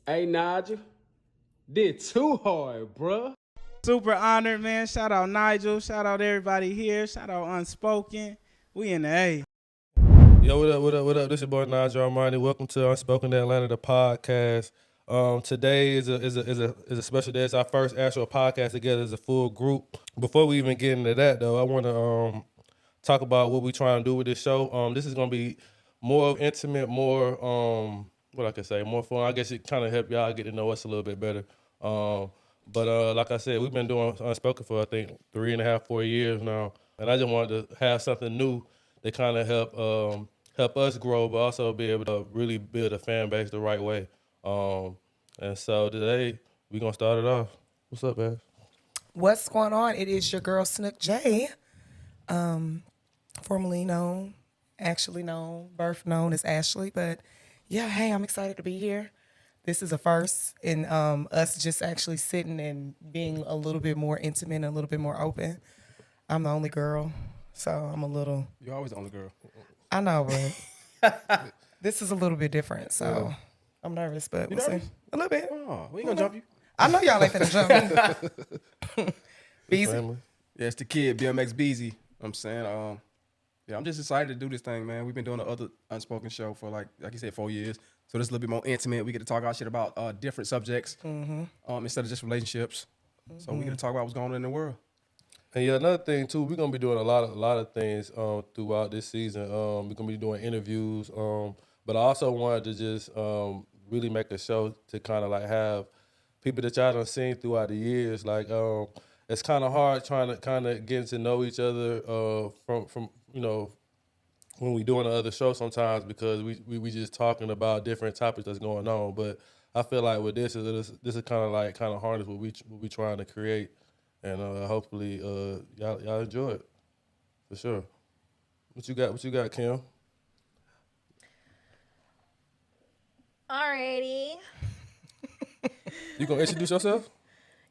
Hey, Nigel, did too hard, bruh. Super honored, man. Shout out Nigel. Shout out everybody here. Shout out Unspoken. We in the A. Yo, what up, what up, what up? This is your boy Nigel Armoni. Welcome to Unspoken Atlanta Podcast. Today is a special day. It's our first actual podcast together as a full group. Before we even get into that, though, I want to talk about what we're trying to do with this show. This is gonna be more intimate, more what I can say, more fun. I guess it kind of help y'all get to know us a little bit better. But like I said, we've been doing Unspoken for I think 3.5, 4 years now, and I just wanted to have something new that kind of help us grow, but also be able to really build a fan base the right way. And so today we're gonna start it off. What's up, man? What's going on? It is your girl SnookJ, formerly known, actually known, birth known as Ashley. But yeah, hey, I'm excited to be here. This is a first in us just actually sitting and being a little bit more intimate and a little bit more open. I'm the only girl, so I'm a little. You're always the only girl. I know, but this is a little bit different, so I'm nervous, but we'll see. A little bit. Oh, we ain't gonna jump you. I know y'all ain't finna jump me. Beesy. Yeah, it's the kid, BMX Beesy. I'm saying, yeah, I'm just excited to do this thing, man. We've been doing the other Unspoken show for like you said, 4 years. So this is a little bit more intimate. We get to talk our shit about different subjects instead of just relationships. So we get to talk about what's going on in the world. And yeah, another thing too, we're gonna be doing a lot of things throughout this season. We're gonna be doing interviews, but I also wanted to just really make a show to kind of like have people that y'all done seen throughout the years. Like it's kind of hard trying to kind of get to know each other from when we doing the other show sometimes because we just talking about different topics that's going on. But I feel like with this is kind of harness what we trying to create. And hopefully y'all enjoy it for sure. What you got, Kim? Alrighty. You gonna introduce yourself?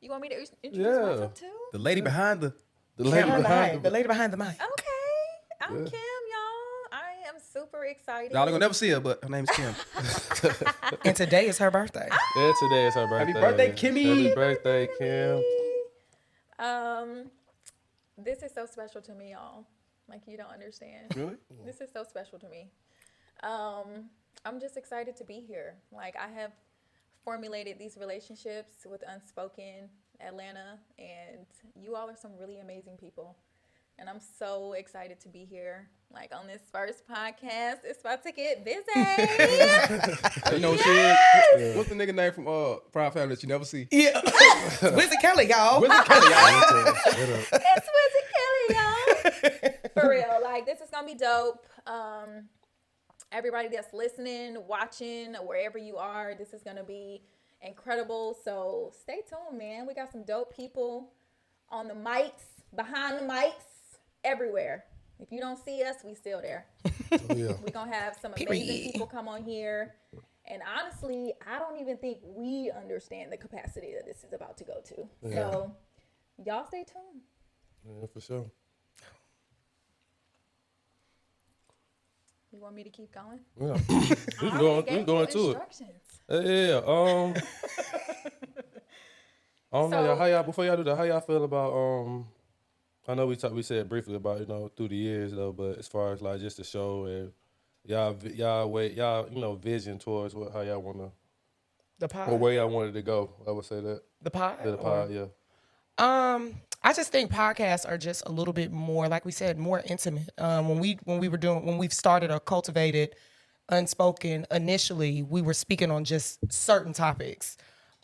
You want me to introduce myself too? The lady behind the lady behind The lady behind the mic. Okay. I'm Kim, y'all. I am super excited. Y'all are gonna never see her, but her name's Kim. And today is her birthday. Yeah, today is her birthday. Happy birthday, Kimmy. Happy birthday, Kim. This is so special to me, y'all. Like you don't understand. Really? This is so special to me. I'm just excited to be here. Like I have formulated these relationships with Unspoken Atlanta, and you all are some really amazing people. And I'm so excited to be here. Like on this first podcast, it's about to get busy. You know what she is? What's the nigga name from Proud Family that you never see? Yeah. Wizard Kelly, y'all. Wizard Kelly, y'all. It's Wizard Kelly, y'all. For real. Like, this is going to be dope. Everybody that's listening, watching, wherever you are, this is going to be incredible. So stay tuned, man. We got some dope people on the mics, behind the mics, everywhere. If you don't see us, we still there. Yeah. We're going to have some amazing people come on here. And honestly, I don't even think we understand the capacity that this is about to go to. Yeah. So y'all stay tuned. Yeah, for sure. You want me to keep going? Yeah. we going to it. Yeah. I don't know, y'all, how y'all, before y'all do that, how y'all feel about I know we said briefly about, through the years though, but as far as like just the show and y'all vision towards how y'all wanna The pod. or where y'all wanted to go. I would say that. The pod? Yeah, the pod, yeah. I just think podcasts are just a little bit more, like we said, more intimate. When we've started or cultivated Unspoken initially, we were speaking on just certain topics.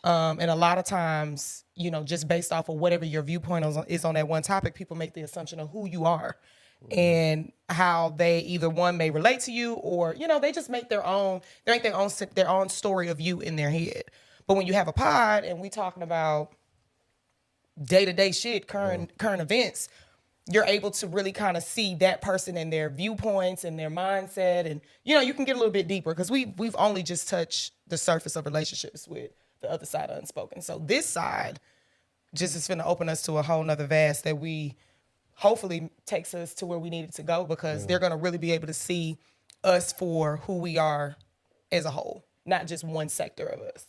And a lot of times, just based off of whatever your viewpoint is on that one topic, people make the assumption of who you are and how they either one may relate to you or, they just make their own story of you in their head. But when you have a pod and we talking about day-to-day shit, current events, you're able to really kind of see that person and their viewpoints and their mindset. And, you can get a little bit deeper because we've only just touched the surface of relationships with the other side of Unspoken. So this side just is finna open us to a whole nother vast that we hopefully takes us to where we needed to go because they're going to really be able to see us for who we are as a whole. not just one sector of us.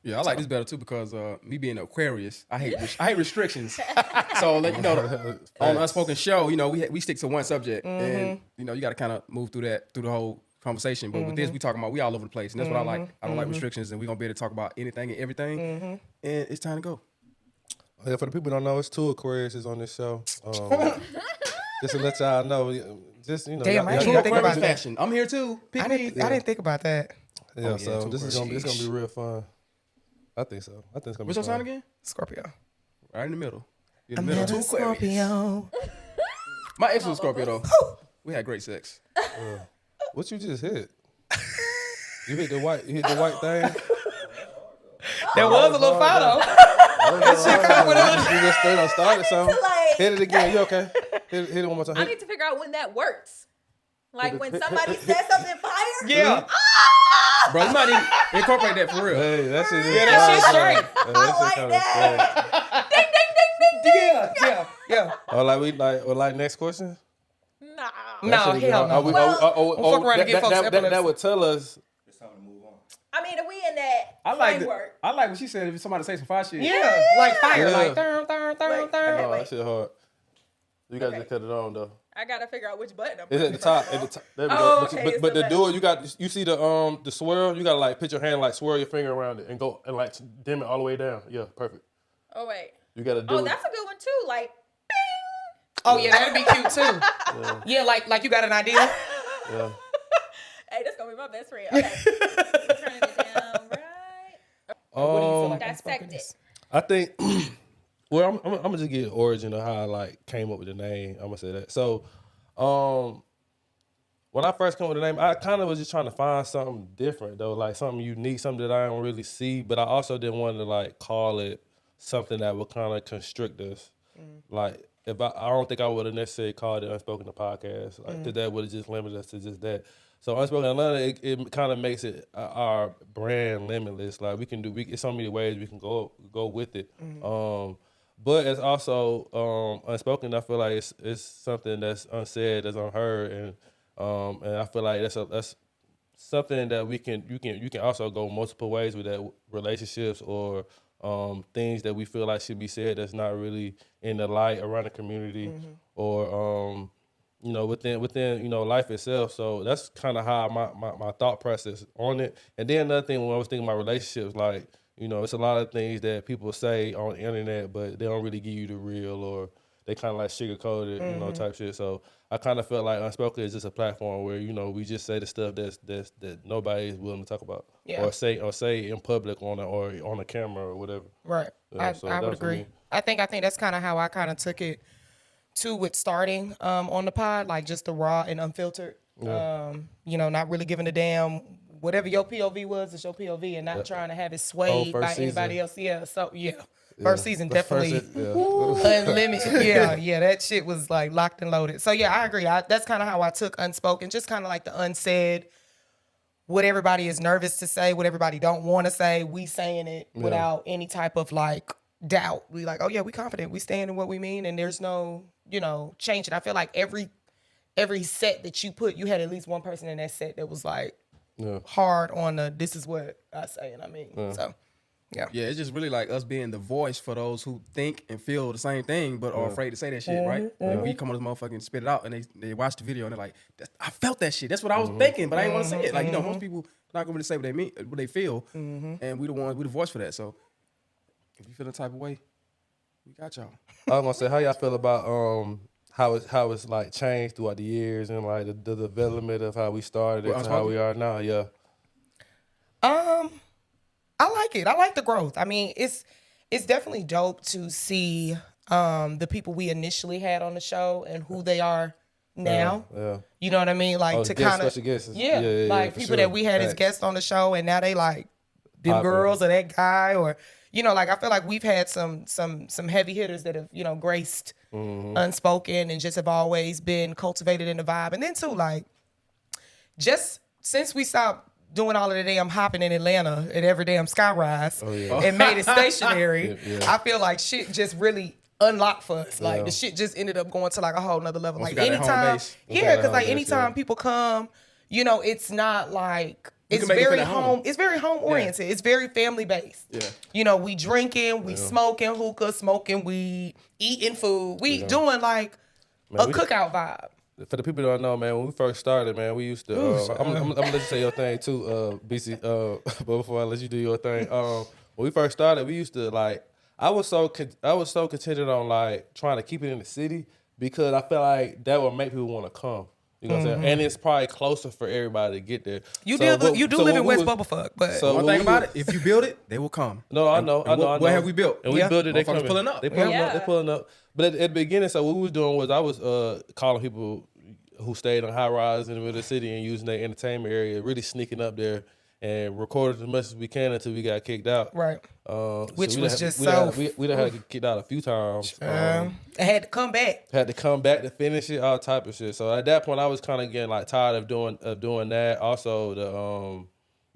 Yeah, I like this better too because me being an Aquarius, I hate restrictions. So like, you know, on the Unspoken show, you know, we stick to one subject, and you know, you got to kind of move through the whole conversation. But with this, we talking about we all over the place, and that's what I like. I don't like restrictions, and we gonna be able to talk about anything and everything. And it's time to go. Yeah, for the people who don't know, it's 2 Aquariuses on this show. Just to let y'all know, just you know, Damn, I y'all- didn't y'all- think about that. Fashion. I'm here too. Pick I me. didn't think about that. Yeah, yeah, so 2 this is Aquarius. gonna be real fun. I think so. I think it's gonna What's be your sign fun. again? Scorpio. Right in the middle. In the I'm middle. having 2 Aquarius. Scorpio. My ex was Scorpio though. We had great sex. What you just hit? You hit the white thing. There was a little photo. You just straight on started something. Like- Hit it again. You okay? Hit it one more time. I need to figure out when that works. Like when somebody says something fire. Yeah. Bro, you might need to incorporate that for real. Hey, that shit. that shit's straight. I like that. Ding, ding, ding, ding, ding. Yeah. Oh, like next question. Nah. No, That should've been hell hard. no. Are we- We'll fuck around and get folks that epilepsy. would tell us. I mean, if we in that I like framework. I like what she said. If somebody say some fire shit. Yeah, like fire, Yeah. like thurn. Oh, that shit hard. You gotta just cut it on though. I gotta figure out which button I'm It's at the top. At the top. There we Oh, go. okay, But, it's but the the door, you see the swirl. You gotta like put your hand like swirl your finger around it and go and like dim it all the way down. Yeah, perfect. Oh wait. You gotta do Oh, it. that's a good one too. Like, Oh yeah, that'd be cute too. Yeah, like you got an idea. Yeah. hey, that's gonna be my best friend. Okay. Turning it down, right? What do you feel like Dissect Unspoken it. is? I think. Well, I'm gonna just get the origin of how I like came up with the name. I'm gonna say that. So, when I first came up with the name, I kind of was just trying to find something different though, like something unique, something that I don't really see. But I also didn't want to like call it something that would kind of constrict us. Like if I don't think I would have necessarily called it Unspoken the Podcast. Like 'cause that would have just limited us to just that. So Unspoken Atlanta, it kind of makes it our brand limitless. Like we can do, it's so many ways we can go with it. But it's also unspoken. I feel like it's something that's unsaid, that's unheard, and I feel like that's something that you can also go multiple ways with that, relationships or things that we feel like should be said that's not really in the light around the community or within life itself. So that's kind of how my thought process on it. And then another thing, when I was thinking about relationships, like, it's a lot of things that people say on the internet, but they don't really give you the real, or they kind of like sugarcoat it, type shit. So I kind of felt like Unspoken is just a platform where, we just say the stuff that nobody is willing to talk about, or say in public or on a camera or whatever. Right. Yeah, so I that would was for agree. me. I think that's kind of how I kind of took it too with starting on the pod, like just the raw and unfiltered. Not really giving a damn. Whatever your POV was, it's your POV, and not trying to have it swayed by anybody else. Yeah. So first season definitely unlimited. Yeah, that shit was like locked and loaded. So yeah, I agree. That's kind of how I took Unspoken, just kind of like the unsaid, what everybody is nervous to say, what everybody don't want to say, we saying it without any type of like doubt. We like, oh yeah, we confident, we stand in what we mean, and there's no, change it. I feel like every set that you put, you had at least one person in that set that was like hard on this is what I say and I mean. So yeah, it's just really like us being the voice for those who think and feel the same thing but are afraid to say that shit, right? And we come on this motherfucker and spit it out, and they watch the video and they're like, I felt that shit. That's what I was thinking, but I didn't want to say it. Like, most people not gonna really say what they mean, what they feel, and we the voice for that. So if you feel the type of way, we got y'all. I was gonna say, how y'all feel about how it's like changed throughout the years and like the development of how we started it to how we are now? Yeah. I like it. I like the growth. I mean, it's definitely dope to see the people we initially had on the show and who they are now. Yeah. You know what I mean? Like to kind of like people that we had as guests on the show, and now they like them Popular. girls or that guy, or like I feel like we've had some heavy hitters that have graced Unspoken and just have always been cultivated in the vibe. And then too, like, just since we stopped doing all of the damn hopping in Atlanta at every damn skyrise and made it stationary, I feel like shit just really unlocked for us. Like the shit just ended up going to like a whole nother level. Once Like you got that home anytime, base. because like anytime people come, you know, it's not like it's can make it very fit at home. It's very home oriented. It's very family based. Yeah. You know, we drinking, we smoking hookah, smoking weed, eating food. We doing like a cookout vibe. For the people that don't know, man, when we first started, man, we used to. I'm gonna let you say your thing too, BC. But before I let you do your thing, when we first started, we used to like. I was so contented on like trying to keep it in the city because I felt like that would make people want to come. You know what I'm saying? And it's probably closer for everybody to get there. You do live in West Bubblefuck, but So One thing about it, if you build it, they will come. No, I know. What have we built? And we built it. They coming. pulling up. They pulling Yeah. up. They pulling up. But at the beginning, so what we was doing was I was calling people who stayed on high rise in the middle of the city and using their entertainment area, really sneaking up there and recorded as much as we can until we got kicked out. right. Which we was done just we so. done had to get kicked out a few times. I had to come back. Had to come back to finish it, all type of shit. So at that point, I was kind of getting like tired of doing that. Also, the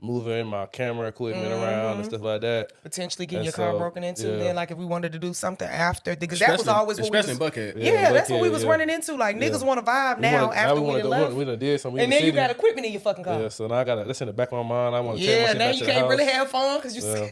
moving my camera equipment around and stuff like that. Potentially getting And your car so, broken into. yeah. Then, like, if we wanted to do something after, because that was always what we especially was. in Buckhead. Yeah, that's what we Buckhead, was yeah. running into. Like, niggas want to vibe now after we done left. We done did something. And then you got equipment in your fucking car. Yeah, so now I got that's in the back of my mind. I want to take my Yeah, shit now back you to the can't house. really have fun because you Yeah. said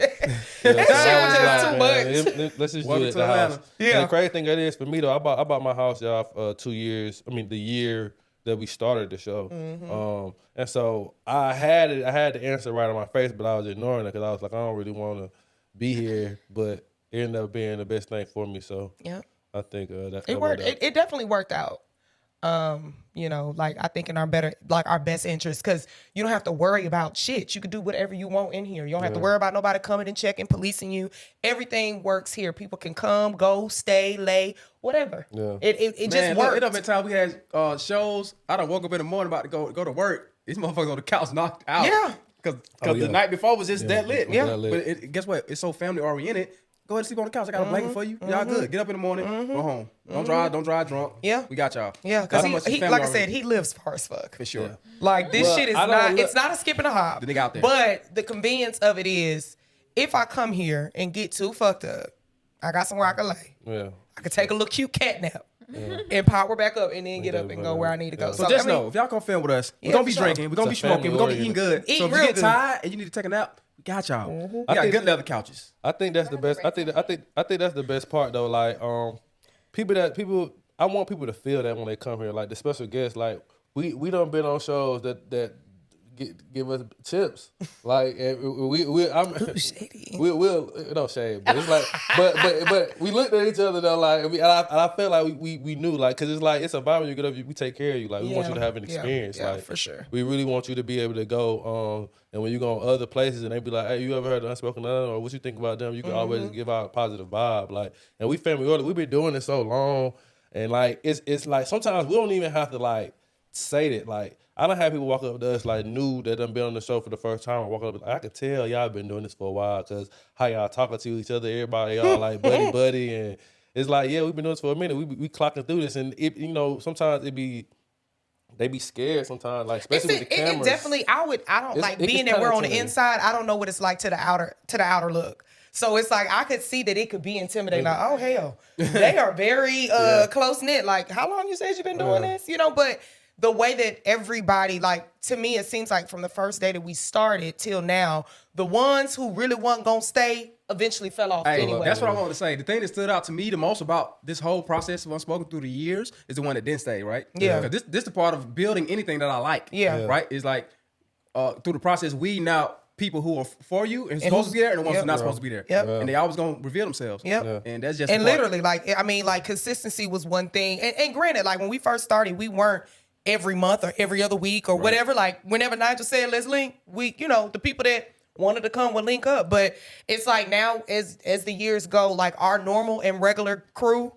Yeah, that so shit I was just too like, much. man, let's just Welcome do it at to the Atlanta. house. Yeah. And the crazy thing it is for me though, I bought my house, y'all, 2 years. I mean, the year that we started the show. And so I had the answer right on my face, but I was ignoring it because I was like, I don't really want to be here, but it ended up being the best thing for me. So Yeah. I think that It worked. It definitely worked out. You know, like I think in our best interest, because you don't have to worry about shit. You could do whatever you want in here. You don't have to worry about nobody coming and checking, policing you. Everything works here. People can come, go, stay, lay, whatever. Yeah. It Man, just worked. It done been time we had shows. I done woke up in the morning about to go to work. These motherfuckers on the couch knocked out. Yeah. Because yeah. the night before was just that lit. Yeah. That lit. But guess what? It's so family oriented. Go ahead and sleep on the couch. I got a blanket for you. Y'all good. Get up in the morning. Go home. Don't drive drunk. Yeah. We got y'all. Yeah, because That's how much he family like I oriented. said, he lives far as fuck. For sure. Like this Well, shit is I don't not. look- It's not a skip and a hop. The nigga out there. But the convenience of it is, if I come here and get too fucked up, I got somewhere I can lay. Yeah. I could take a little cute cat nap and power back up and then get up and go where I need to go. Yeah. So just know, if y'all come film with us, we're Yeah, gonna be for sure. drinking, we're gonna be It's a smoking, we're gonna be eating family-oriented. good. Eat So if you real get good. tired and you need to take a nap, we got y'all. We I got think- good leather couches. I think that's the best. I think that's the best part though. Like I want people to feel that when they come here. Like the special guests. Like we done been on shows that give us tips. Like and we'll no shade, but it's like but we looked at each other though. Like and I felt like we knew like because it's like it's a vibe when you get up. We take care of you. Like we want you to have an experience. Yeah, like for sure. We really want you to be able to go. And when you go on other places and they be like, hey, you ever heard of Unspoken Atlanta or what you think about them? You can always give out a positive vibe. Like, and we family order. We've been doing this so long, and like it's like sometimes we don't even have to like say that. Like I done have people walk up to us like new that done been on the show for the first time and walk up. I could tell y'all been doing this for a while because how y'all talking to each other, everybody y'all like buddy, and it's like yeah, we've been doing this for a minute. We clocking through this, and it sometimes they be scared sometimes, like especially with the cameras. It definitely. I don't like it's being that kinda we're on the intimidating. inside. I don't know what it's like to the outer look. So it's like I could see that it could be intimidating. Like, oh hell, they are very close knit. Like, how long you said you've been doing this? But the way that everybody, like, to me, it seems like from the first day that we started till now, the ones who really wasn't gonna stay eventually fell off Hey, anyway. that's what I wanted to say. The thing that stood out to me the most about this whole process of Unspoken through the years is the one that didn't stay, right? Yeah. 'Cause this the part of building anything that I like. Yeah. Right? It's like through the process, we now people who are for you and supposed to be there and the ones who are not supposed to be there. Yep. And they always gonna reveal themselves. Yep. Yeah. And that's just And the part. literally, like, I mean, like, consistency was one thing. And granted, like, when we first started, we weren't every month or every other week or whatever. Like, whenever Nigel said, let's link, we, the people that wanted to come would link up. But it's like now, as the years go, like, our normal and regular crew,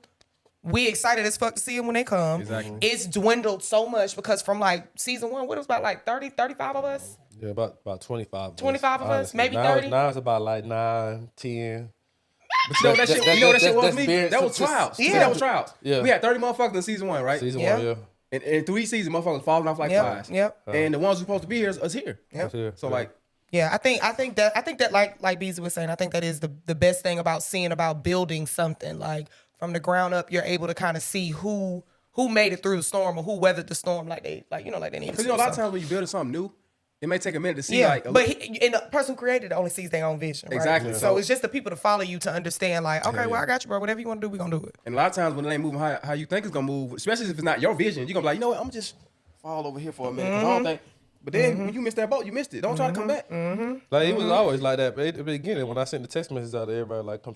we excited as fuck to see them when they come. Exactly. It's dwindled so much because from, like, season 1, what it was about, like, 30, 35 of us? Yeah, about 25. 25 of us, honestly. maybe now, 30? Now it's about like 9, 10. But you know that shit was me? being- That was trials. Yeah. See, that was trials. Yeah. We had 30 motherfuckers in season 1, right? Season Yeah. 1, yeah. And 3 seasons, motherfuckers falling off like flies. Yep. And the ones who's supposed to be here is here. Yep. Yeah. So like, Yeah, I think that like Beesy was saying, I think that is the best thing about building something. Like from the ground up, you're able to kind of see who who made it through the storm or who weathered the storm like they need to. Because a lot of times when you building something new, it may take a minute to see and the person who created it only sees their own vision. Right? Exactly. So it's just the people to follow you to understand, like, okay, well, I got you, bro. Whatever you want to do, we gonna do it. And a lot of times when it ain't moving how you think it's gonna move, especially if it's not your vision, you're gonna be like, you know what, I'm just fall over here for a minute. 'Cause I don't think. But then when you missed that boat, you missed it. Don't try to come back. Like it was always like that. But at the beginning, when I sent the text messages out to everybody, like come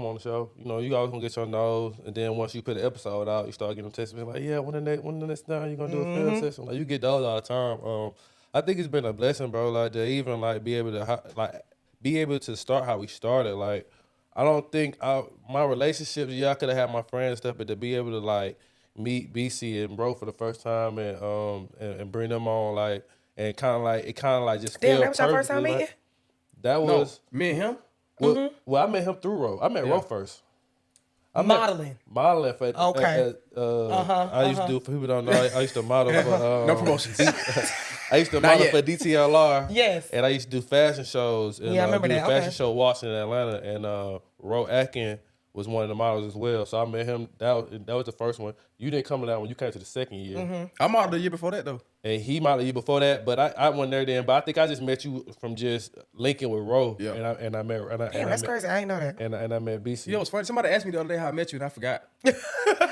on the show, you know, you always gonna get your nose, and then once you put the episode out, you start getting them text messages like, yeah, when the next time you gonna do a film session? Like you get those all the time. I think it's been a blessing, bro. Like to even like be able to start how we started. Like I don't think my relationships. Yeah, I could have had my friends and stuff, but to be able to like meet BC and bro for the first time and bring them on like. And kind of like just Damn, feel that was your first time perfectly, meeting? like, that was Me and him. well, I met him through Ro. I met Ro first. Modeling for Okay. I used to do for people who don't know. I used to model for No promotions. I used to Not model yet. for DTLR. Yes. And I used to do fashion shows. And, Yeah, I remember do that. a fashion Okay. show Washington, Atlanta, and Ro Atkin was one of the models as well. So I met him. That was the first one. You didn't come to that one. You came to the second year. I modeled the year before that though. And he modeled you before that, but I wasn't there then. But I think I just met you from just linking with Ro. Yeah. And I met. Damn, that's crazy. I ain't know that. And I met BC. You know what's funny? Somebody asked me the other day how I met you and I forgot.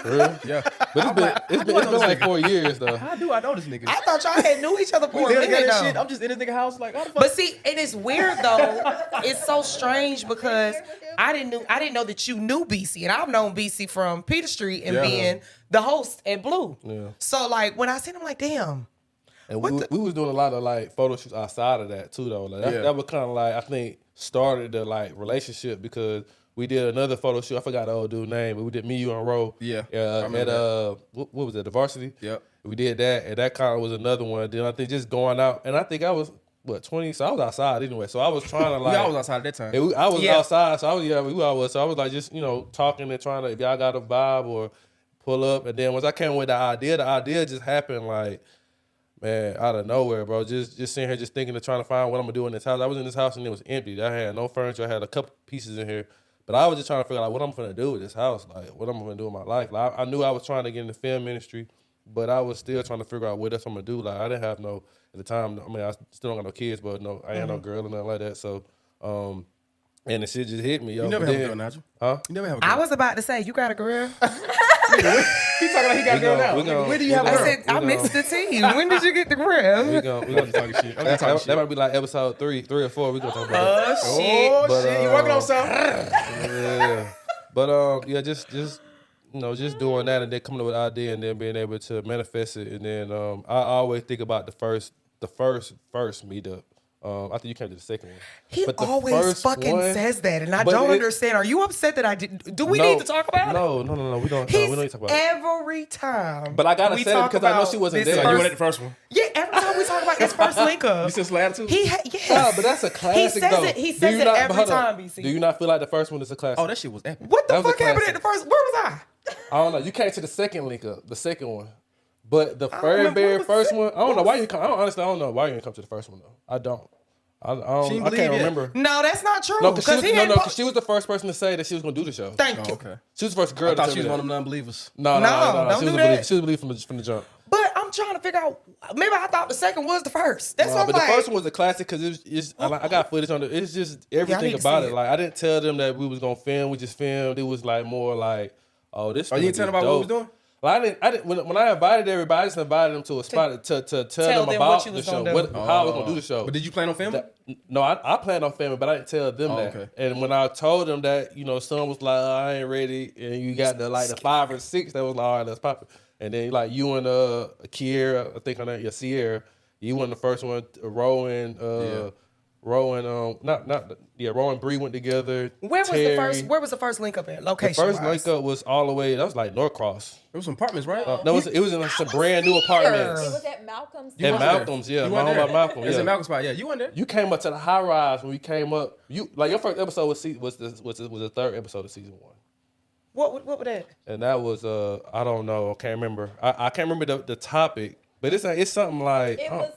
Really? Yeah. But it's been like 4 years though. How do I know this nigga? I thought y'all had knew each other We for a live minute together and though. shit. I'm just in this nigga house like, how the fuck? But see, and it's weird though. It's so strange because I didn't know that you knew BC, and I've known BC from Peter Street and Yeah. being the host at Blue. Yeah. So like when I seen him, like, damn. And we was doing a lot of like photo shoots outside of that too though. Like that was kind of like I think started the like relationship because we did another photo shoot. I forgot the old dude's name, but we did me, you, and Ro. Yeah, I At remember what was it? The Varsity. Yep. We did that, and that kind of was another one. Then I think just going out, and I think I was 20, so I was outside anyway. So I was trying to like. I was outside at that time. I was Yeah. outside, so I was. So I was like just talking and trying to if y'all got a vibe or pull up, and then once I came with the idea just happened like. Man, out of nowhere, bro. Just sitting here, just thinking of trying to find what I'm gonna do in this house. I was in this house and it was empty. I had no furniture. I had a couple pieces in here, but I was just trying to figure out what I'm gonna do with this house, like what I'm gonna do in my life. Like I knew I was trying to get in the film industry, but I was still trying to figure out what else I'm gonna do. Like I didn't have no at the time. I mean, I still don't got no kids, but no, I ain't no girl or nothing like that. So, and the shit just hit me, yo. You never But have a then- girl, Nigel. Huh? You never have a girl. I was about to say, you got a girl. He talking like he got a girl now. we gon- When do you have a I girl? said, I missed the team. When did you get the grill? We gonna talking shit. I'm just talking shit. that might be like episode 3 or 4. We gonna talk about that. Oh, shit. Oh But, shit, you working on something? Yeah. But yeah, just just doing that and then coming up with an idea and then being able to manifest it. And then I always think about the first meetup. I think you came to the second one. He But the always first fucking one- says that, and I but don't it- understand. Are you upset that I didn't? Do we No, need to talk about it? No. We don't. He's we don't need to talk about it. every time. But I gotta we say it talk because I know about she wasn't this there. You You were were at the first one. Yeah, every time we talk about this first link up, You said some attitude? yes. No, but that's a classic says though. it- he Do says you it not- every hold on. time, BC. Do you not feel like the first one is a classic? Oh, that shit was epic. What the That was a fuck happened classic. at the first? Where was I? I don't know. You came to the second link up, the second one. But the very, remember very what was first the- one, I don't know why you come. Honestly, I don't know why you didn't come to the first one though. I don't. I She didn't I believe can't it. remember. No, that's not true. No, because he had po- she was the first person to say that she was gonna do the show. Thank Oh, you. okay. She was the first girl. I to thought tell she me was that. one of them non-believers. No, No, She don't was do a that. believer. She was a believer from the jump. But I'm trying to figure out. Maybe I thought the second was the first. That's No, what but I'm the like. first one was a classic because I got footage on it. It's just everything need to about see it. it. Like I didn't tell them that we was gonna film. We just filmed. It was like more like, oh, this. Oh, you didn't tell them about what we was doing? Well, I didn't. When I invited everybody, I just invited them to a spot to tell them them about what you the was show, gonna do. how I was gonna do the show. But did you plan on filming? No, I planned on filming, but I didn't tell them that. Okay. And when I told them that, son was like, oh, I ain't ready, and you got the 5 or 6, that was like, all right, let's pop it. And then like you and Kiera, I think her name, Sierra, you were the first one. Ro and Ro and Bree went together. Where was Terry. the first? Where was the first link up at? The Location. first link up was all the way. That was like Norcross. It was some apartments, right? It was in some brand new apartments. It was at Malcolm's. At weren't Malcolm's, there. yeah. You My weren't home there. at Malcolm, It was yeah. at Malcolm's spot. Yeah, you weren't there. You came up to the high rise when we came up. You like your first episode was the third episode of season 1, What was that? and that was I don't know, I can't remember. I can't remember the topic, but it's something like It was.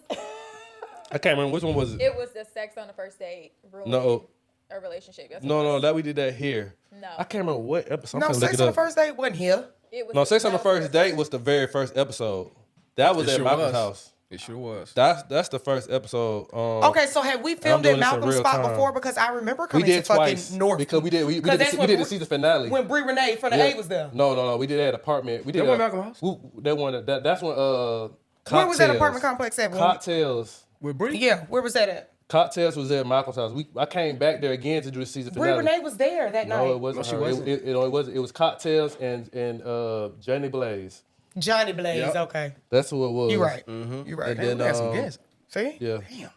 I can't remember which one was it. It was the sex on the first date. Ruining No. a relationship. That's what it No, was. that we did that here. No. I can't remember what episode. No, I'm gonna look sex it on the up. first date wasn't here. It was No, Sex on the that was First Date was the very first episode. That was It at sure Malcolm's was. house. It sure was. That's the first episode. Okay, so have we filmed doing at this in Malcolm's real spot time. before? Because I remember We coming did to fucking twice North. because we did that's the when season finale. when Bree Renee from the A was there. No. We did that apartment. We did That one Malcolm House? That one. That's when Where was that Cocktails. apartment complex at? Cocktails. With Bree? Yeah, where was that at? Cocktails was at Malcolm's house. I came back there again to do the season Bree finale. Renee was there that night. No, it wasn't. No, she her. wasn't. It was Cocktails and Johnny Blaze. Johnny Blaze, Yep. okay. That's who it was. You right. Mm-hmm. You right. And then We had some guests. See? yeah. Yeah.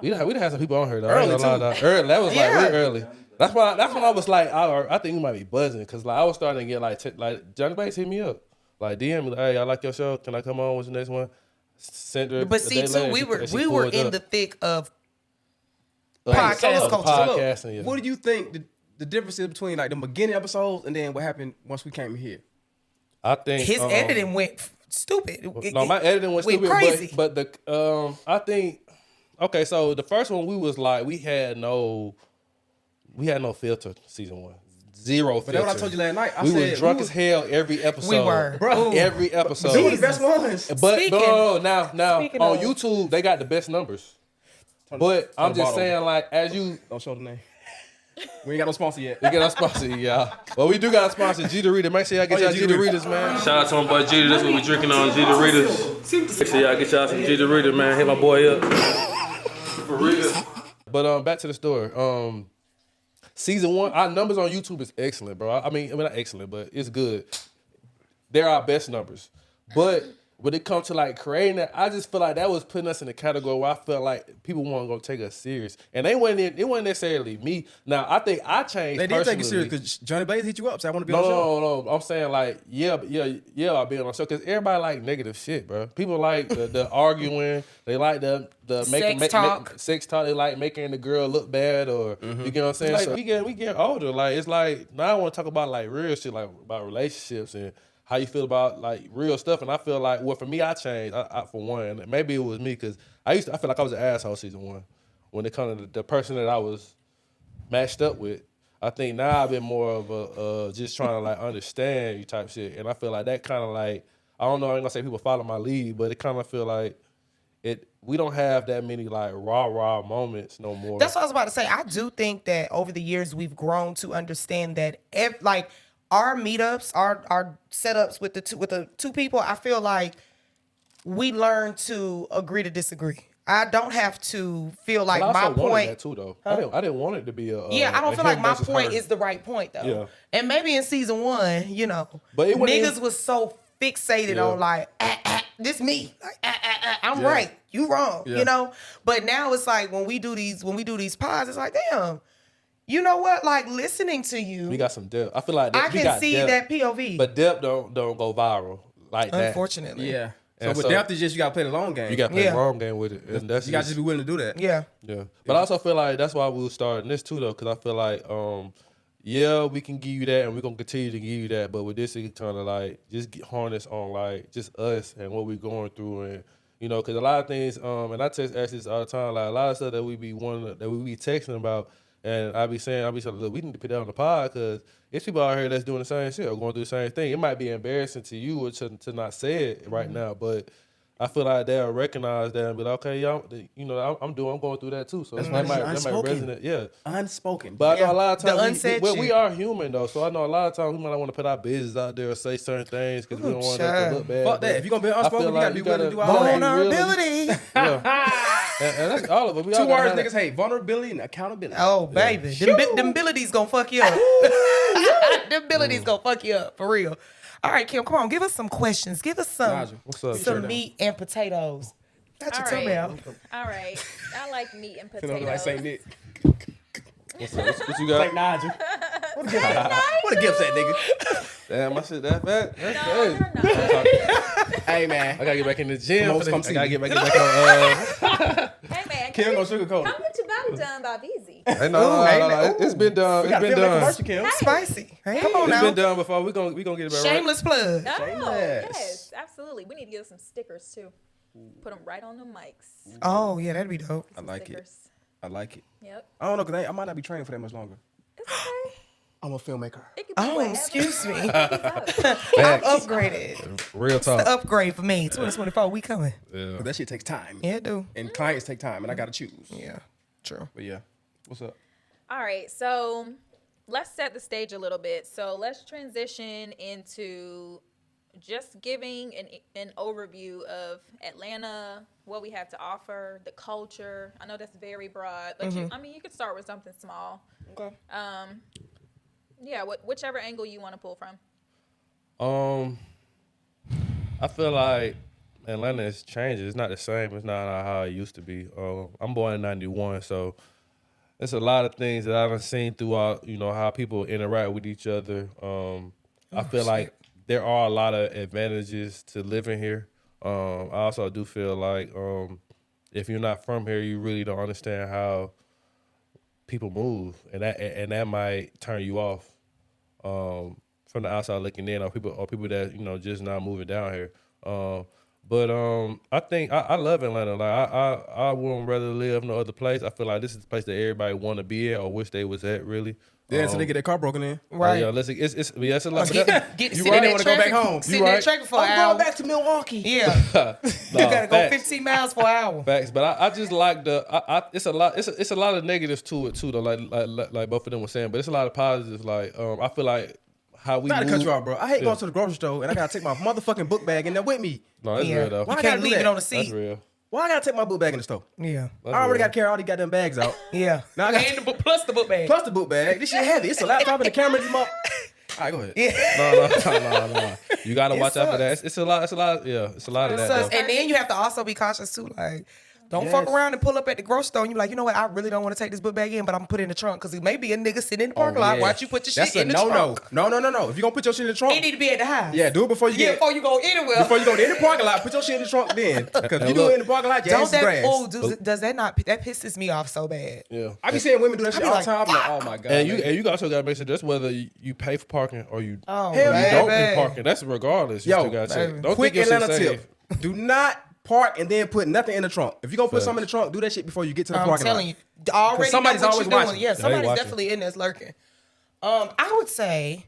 We done had some people on here though. Early, I ain't gonna lie, too. though. Early. That was like Yeah. real early. That's when I was like, I think you might be buzzing because like I was starting to get like Johnny Blaze hit me up, like DM me, like, hey, I like your show. Can I come on? What's the next one? Sent her But a see, day too, later, we she were pulled in up. the thick of Like, podcast the culture. podcasting, yeah. What do you think the difference is between like the beginning episodes and then what happened once we came here? I think his editing went stupid. No, my editing was went stupid, crazy. but the I think okay. So the first one we was like we had no filter. Season 1, zero filter. But that's what I told you last night. I we said was drunk we as hell every episode. We were. Bro. Every episode. They were the best ones. But Speaking- no, now speaking on of- YouTube they got the best numbers. But I'm the just bottom. saying, like as you Don't show the name. We ain't got no sponsor yet. we get our sponsor, y'all. Well, we do got a sponsor, G Doritas. Make sure y'all get Oh, yeah, y'all G G Doritas, man. Shout out to my boy G. That's what we drinking on, G Doritas. Make sure y'all get y'all some G Doritas, man. Hit my boy up. For real. But back to the story. Season 1, our numbers on YouTube is excellent, bro. I mean not excellent, but it's good. They're our best numbers. But when it comes to like creating that, I just feel like that was putting us in a category where I felt like people weren't gonna take us serious, and it wasn't necessarily me. Now I think I changed. They did take it personally. serious because Johnny Blaze hit you up, so I want to be on the show. No. I'm saying like, yeah, I'll be on the show because everybody like negative shit, bro. People like the arguing. They like the Sex talk. Sex talk. They like making the girl look bad, or you get what I'm saying. Like, so we get older. Like it's like now I want to talk about like real shit, like about relationships and how you feel about like real stuff. And I feel like, well, for me, I changed. I for one, and maybe it was me because I feel like I was an asshole season 1 when it comes to the person that I was matched up with. I think now I've been more of a just trying to like understand you type shit, and I feel like that kind of like I don't know. I ain't gonna say people follow my lead, but it kind of feel like we don't have that many like raw moments no more. That's what I was about to say. I do think that over the years we've grown to understand that like our meetups, our setups with the two people, I feel like we learn to agree to disagree. I don't have to feel like But I my also wanted point. that too, though. I didn't want it to be a Yeah, I don't a feel like him my versus point her. is the right point though. Yeah. And maybe in season 1, But it wasn't niggas even- was so fixated Yeah. on like, this me, like, I'm Yeah. right, you wrong, Yeah. you know. But now it's like when we do these pods, it's like, damn, you know what? Like listening to you, We got some depth. I feel like I we can got see depth, that POV. but depth don't go viral like that. Unfortunately, Yeah. So And with so- depth is just you got to play the long game. You got to play Yeah. the long game with it, and that's You got to just be willing to do that. yeah. yeah. But I also feel like that's why we were starting this too, though, because I feel like, yeah, we can give you that, and we're gonna continue to give you that. But with this, it kind of like just get harnessed on like just us and what we're going through, and you know, because a lot of things, and I text Ashley this all the time, like a lot of stuff that we be texting about. And I be saying, look, we need to put that on the pod because it's people out here that's doing the same shit or going through the same thing. It might be embarrassing to you or to not say it right now, but I feel like they'll recognize that and be like, okay, y'all, you know, I'm going through that too. So that might resonate. Yeah. Unspoken. But I know a lot of The times unsaid we shit. are human though, so I know a lot of times we might not want to put our business out there or say certain things because we don't want that to look bad. Fuck that. But If you're going to be I unspoken, feel you got to like be you willing to do gotta- all that. Vulnerability. Yeah. and that's all of it. We all Two gotta words have niggas hate. Vulnerability and accountability. Oh, baby. Them abilities gonna fuck you up. Them abilities gonna fuck you up, for real. All right, Kim, come on. Give us some questions. Give us some, Nigel, what's up? some meat and potatoes. Got your All tongue right. out. All right. I like meat and You know, potatoes. like St. Nick. What's up? What you got? St. Nigel. What a gift that nigga. Damn, my shit that fat. That's No, crazy. they're not. Hey, man. I gotta get back in the gym. Come on, for come this. see I gotta me. get back on. Hey man, Kim gonna sugarcoat come it. get your body done by Beesy. Hey, no. man. It's been done. We It's got to been film that done. commercial, Kim. Spicy. Come on It's now. been done before. We gonna get it back right. Shameless plug. No, Shameless. yes, absolutely. We need to get some stickers too. Put them right on the mics. Oh, yeah, that'd be dope. I like it. Stickers. I like it. Yep. I don't know, because I might not be training for that much longer. It's okay. I'm a filmmaker. It could be Oh, whatever. excuse me. Facts. I'm upgraded. Real The talk. upgrade for me. 2024, we coming. Yeah. But that shit takes time. Yeah, it do. And clients take time, and I gotta choose. Yeah, true. But yeah, what's up? All right, so let's set the stage a little bit. So let's transition into just giving an overview of Atlanta, what we have to offer, the culture. I know that's very broad, but you could start with something small. Okay. Yeah, whichever angle you want to pull from. I feel like Atlanta has changed. It's not the same. It's not how it used to be. I'm born in '91, so there's a lot of things that I've seen throughout, how people interact with each other. I feel like there are a lot of advantages to living here. I also do feel like if you're not from here, you really don't understand how people move, and that might turn you off from the outside looking in, or people that just not moving down here. But I think I love Atlanta. Like I wouldn't rather live no other place. I feel like this is the place that everybody want to be at or wish they was at. Really. Yeah, so they get their car broken in. Right. Yeah, it's a lot. Get You sit right. in They that wanna go back traffic- home. Sit You in that right. traffic for an I'm hour. going back to Milwaukee. Yeah. You gotta go facts. 15 miles per hour. Facts, but I just like it's a lot of negatives to it too though, like both of them were saying, but it's a lot of positives. Like I feel like how we Not to move. cut you off, bro. I hate Yeah. going to the grocery store and I gotta take my motherfucking book bag in there with me. No, that's Yeah. real though. Why You I can't gotta do leave it that? on the That's seat. real. Why I gotta take my book bag in the store? Yeah. That's I already real. gotta carry all these goddamn bags out. Yeah. Now I got- And the book, plus the book bag. Plus the book bag. This shit heavy. It's a laptop and the camera. This mother. All right, go ahead. Yeah. No. You gotta watch out for that. It's a lot. Yeah, it's a lot of that. So, though. and then you have to also be cautious too. Like, don't fuck Yes. around and pull up at the grocery store and you be like, you know what? I really don't want to take this book bag in, but I'm gonna put it in the trunk because it may be a nigga sitting in the parking lot. Yeah. Watch you put your That's shit in the a trunk. no. If you gonna put your shit in the trunk, It need to be at the house. yeah, do it before you Yeah, get before you go anywhere. before you go to any parking lot. Put your shit in the trunk then, because if you do look, it in the parking lot, your ass Don't is grass. does that not that pisses me off so bad? Yeah. I be seeing women do that shit be all the like, time. I'm like, oh my god. And man. you also gotta make sure that's whether you pay for parking or you Oh, Hell you yeah. don't baby. pay parking. That's regardless. You Yo, still gotta check. baby. Don't Quick think your Atlanta shit safe. tip: do not park and then put nothing in the trunk. If you gonna put Facts. something in the trunk, do that shit before you get to the I'm parking telling lot. you, already somebody's know what always you're doing. watching. Yeah, somebody's watching. definitely in there's lurking. I would say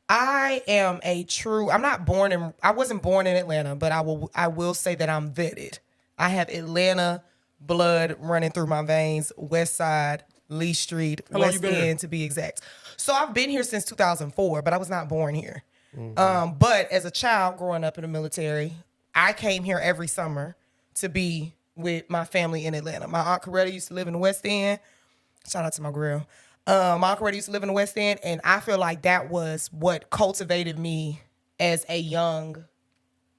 I am I wasn't born in Atlanta, but I will say that I'm vetted. I have Atlanta blood running through my veins, West Side, Lee Street, How long you West been here? End to be exact. So I've been here since 2004, but I was not born here. But as a child growing up in the military, I came here every summer to be with my family in Atlanta. My Aunt Coretta used to live in the West End. Shout out to my girl. My Aunt Coretta used to live in the West End, and I feel like that was what cultivated me as a young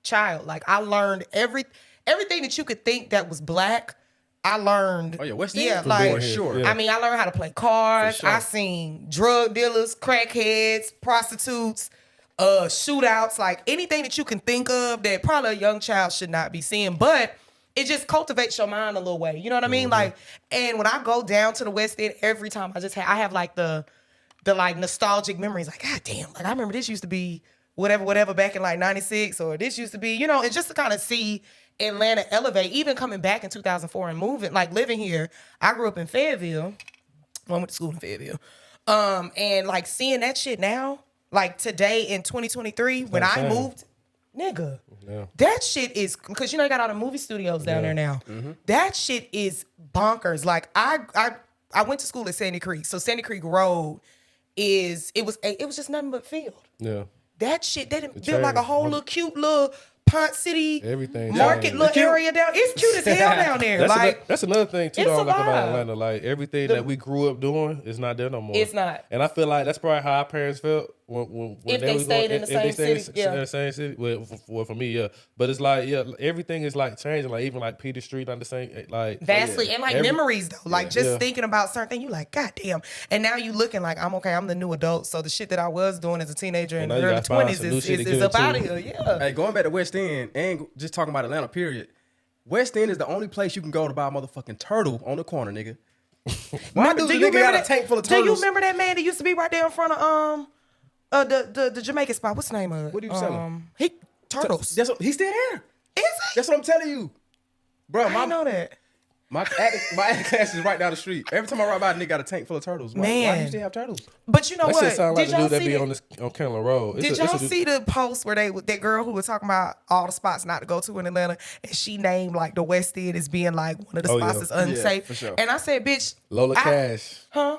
child. Like I learned everything that you could think that was black. I learned. Oh yeah, West End? Yeah, For like sure. Yeah. I mean, I learned how to play cards. For sure. I seen drug dealers, crackheads, prostitutes, shootouts, like anything that you can think of that probably a young child should not be seeing. But it just cultivates your mind a little way. You know what I mean? Like, and when I go down to the West End, every time I have like the like nostalgic memories. Like, God damn, like I remember this used to be whatever back in like 96, or this used to be, and just to kind of see Atlanta elevate, even coming back in 2004 and moving, like living here. I grew up in Fayetteville. I went to school in Fayetteville. And like seeing that shit now, like today in 2023, when I insane. moved, nigga, Yeah. that shit is, because you know you got all the movie studios down there now. That shit is bonkers. Like I went to school at Sandy Creek, so Sandy Creek Road it was just nothing but field. Yeah. That shit, they done built changed. like a whole little cute little Pont City Everything market changed. little area down. It's cute as hell down there. That's another thing too. it's That I a like about vibe. Atlanta, like everything that we grew up doing is not there no more. It's not. And I feel like that's probably how our parents felt when If they was stayed in the same city, yeah. in the same city. Well, for me, yeah. But it's like, yeah, everything is like changing. Like even like Peter Street, not the same. Like Vastly. And like memories though. Like just Yeah. thinking about certain things, you like, God damn. And now you looking like, I'm the new adult. So the shit that I was doing as a teenager in now the you early gotta find 20s some new shit to is get up out of into. here. Yeah. Hey, going back to West End and just talking about Atlanta, period. West End is the only place you can go to buy a motherfucking turtle on the corner, nigga. Why Do do you you remember got a that? tank full of Do you turtles? remember that man that used to be right there in front of the Jamaican spot? What's the name of it? What are you selling? Turtles. He's still there. Is it? That's what I'm telling you, bro. I didn't know that. My acting class is right down the street. Every time I ride by, a nigga got a tank full of turtles. Why do Man. you still have turtles? But you know That what? shit sound like Did the y'all dude that see be that? on Kendall Road. Did y'all see the post where that girl who was talking about all the spots not to go to in Atlanta, and she named like the West End as being like one of the Oh, spots yeah. that's unsafe? for sure. And I said, bitch, Lola Cash? huh?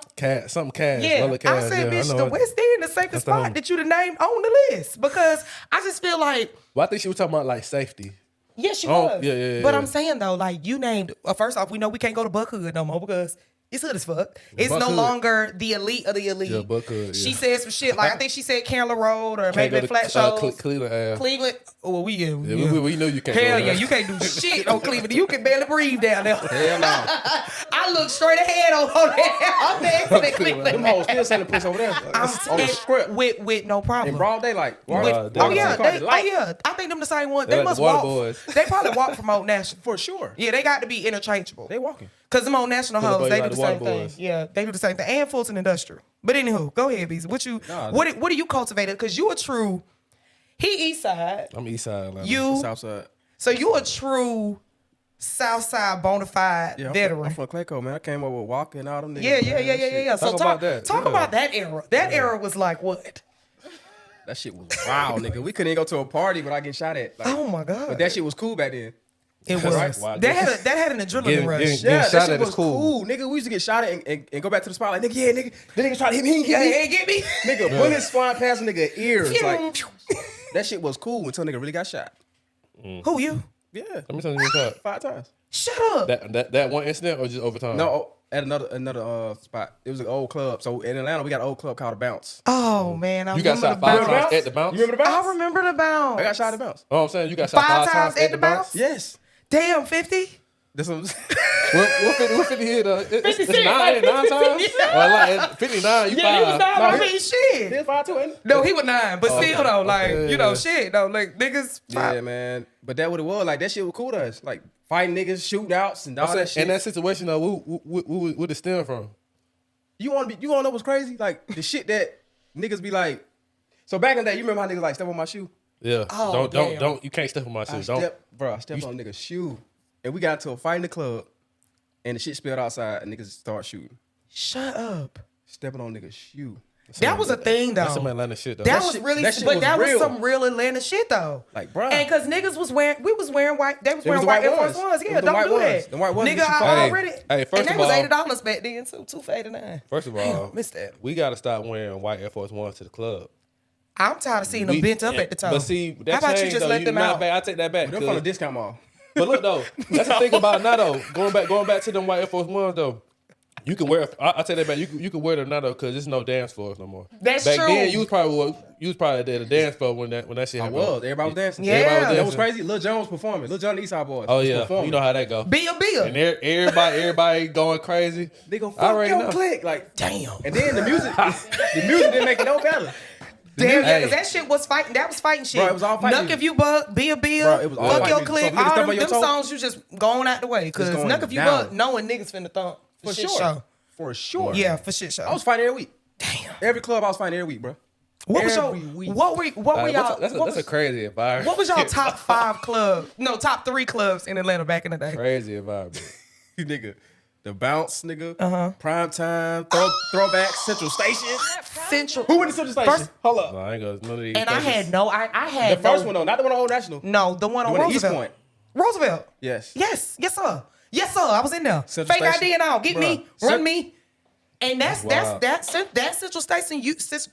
Something Cash. Yeah, Lola Cash. I said, yeah, bitch, I the know. West End, the safest That's spot them. that you done named on the list, because I just feel like. Well, I think she was talking about like safety. Yes, she Oh, was. yeah, But yeah. I'm saying though, like you named. First off, we know we can't go to Buckhood no more because it's hood as fuck. It's no Buckhood. longer the elite of the elite. Yeah, Buckhood, yeah. She said some shit like I think she said Candler Road or maybe go Flat to, Shows. Cleveland Ave. Cleveland. Oh, well, Yeah, we knew you can't Hell go yeah, there. you can't do shit on Cleveland. You can barely breathe down there. Hell no. I look straight ahead on that. I'm next to Cleveland. Them hoes still selling pussy over there. On the script. With no problem. In broad daylight. With- Oh yeah, They I think them the same one. They They like must the Water walk. Boys. They probably walk from Old National. For sure. Yeah, they got to be interchangeable. They walking. Cause them Old National Cause hoes, they like do the the same Water thing. Boys. Yeah, they do the same thing. And Fulton Industrial. But anywho, go ahead, Beezy. What do you cultivated? Cause you a true. He East Side. I'm East Side Atlanta. You. Southside. So you a true Southside bona fide Yeah, veteran. I'm from Clayco, man. I came up with walking and all them niggas. Yeah. man. That shit- So Talk about that. Talk Yeah. about that era. That era was like what? That shit was wild, nigga. We couldn't even go to a party without getting shot at. Like, Oh my god. But that shit was cool back then. it was. Right? Wow, that had an adrenaline Getting- rush. getting- Yeah, shot that shit at is was cool. cool. Nigga, we used to get shot at and go back to the spot like, nigga, yeah, nigga. The nigga tried to hit me, he Yeah, hit me. get me. Nigga, bullets flying past a nigga ears. Like, that shit was cool until nigga really got shot. Who you? Yeah. Let me tell you talk. 5 times. Shut up. That one incident or just over time? No, at another spot. It was an old club. So in Atlanta, we got an old club called the Bounce. Oh man, I You got remember shot the 5 bounce. times at the bounce? You remember the Bounce? I remember the bounce. I got shot at the Bounce. Oh, I'm saying you got shot 5 5 times at the bounce? Yes. Damn, 50. That's what I'm What 50 hit? It's 56, 9 like times? 56, yeah. Or like 59, you 5. Yeah, he was 9. No, I he- mean, shit. He's 5 too, ain't he? No, he was 9, but still though, like Okay, you know, yeah. shit though, like niggas. Yeah, man. But that what it was. Like, that shit was cool to us. Like, fighting niggas, shootouts, and all that shit. In that situation, though, where it stem from? You wanna know what's crazy? Like, the shit that niggas be like. So back in the day, you remember how niggas like step on my shoe? Yeah. Oh, damn. Don't. You can't step on my shoes. Don't. I stepped on a nigga's shoe. And we got into a fight in the club. And the shit spilled outside and niggas start shooting. Shut up. Stepping on niggas' shoe. That was a thing though. That's some Atlanta shit, though. That That was shit- really, that shit but was that was real. some real Atlanta shit though. Like, bruh. And cause niggas was wearing white. They was It was wearing the white white Air Force ones. Ones. It Yeah, was the don't white do ones. that. The white ones Nigga, get you I fired. already. Hey, first and that of was all- $80 back then too. $2.89. First of all, missed that. we got to stop wearing white Air Force Ones to the club. I'm tired of seeing them bent up at the toe. But see, that how about you changed, just though. let them out? I take that back. Them from the 'cause- discount mall. But look though, that's the thing about now though. Going back to them white Air Force Ones though. You can wear. I take that back. You can wear them now though, because there's no dance floors no more. That's back true. then, you was probably at the dance floor when that shit I happened. was. Everybody was dancing. Yeah. Everybody was That was dancing. crazy. Lil Jon was performing. Lil Jon and the Eastside Boys. Oh was yeah, performing. you know how that go. Bill. And everybody going crazy. They go I fuck already your know. click. Like, Damn. and then the music didn't make it no better. Damn, yeah, Hey. because that shit was fighting. That was fighting shit. Bro, it was all fighting Nuck music. if you buck, be a bill, Bro, it was all fuck fighting your music. So click. if niggas All step them, on your them toe, songs you just going out the way. Because going nuck if you down. buck, knowing niggas finna thump. For shit sure. show. For sure. Yeah, for shit show. I was fighting every week. Damn. Every club I was fighting every week, bro. What was every your week. what were y'all? That's what a was- crazy environment. What was y'all top 5 clubs? No, top 3 clubs in Atlanta back in the day. Crazy environment. Nigga. The Bounce, nigga. Prime Time. Throwback. Central Station. Central. Who went to Central Station? First- Hold up. No, I ain't gonna none of these. And I places. had no. I had The first no, one, though. Not the one on Old National. No, the one The on one at East Roosevelt. Point. Roosevelt. Yes. Yes, sir. Yes, sir. I was in there. Central Fake Station. ID and all. Get me, Bruh. run me. And that's Wow. that Central Station.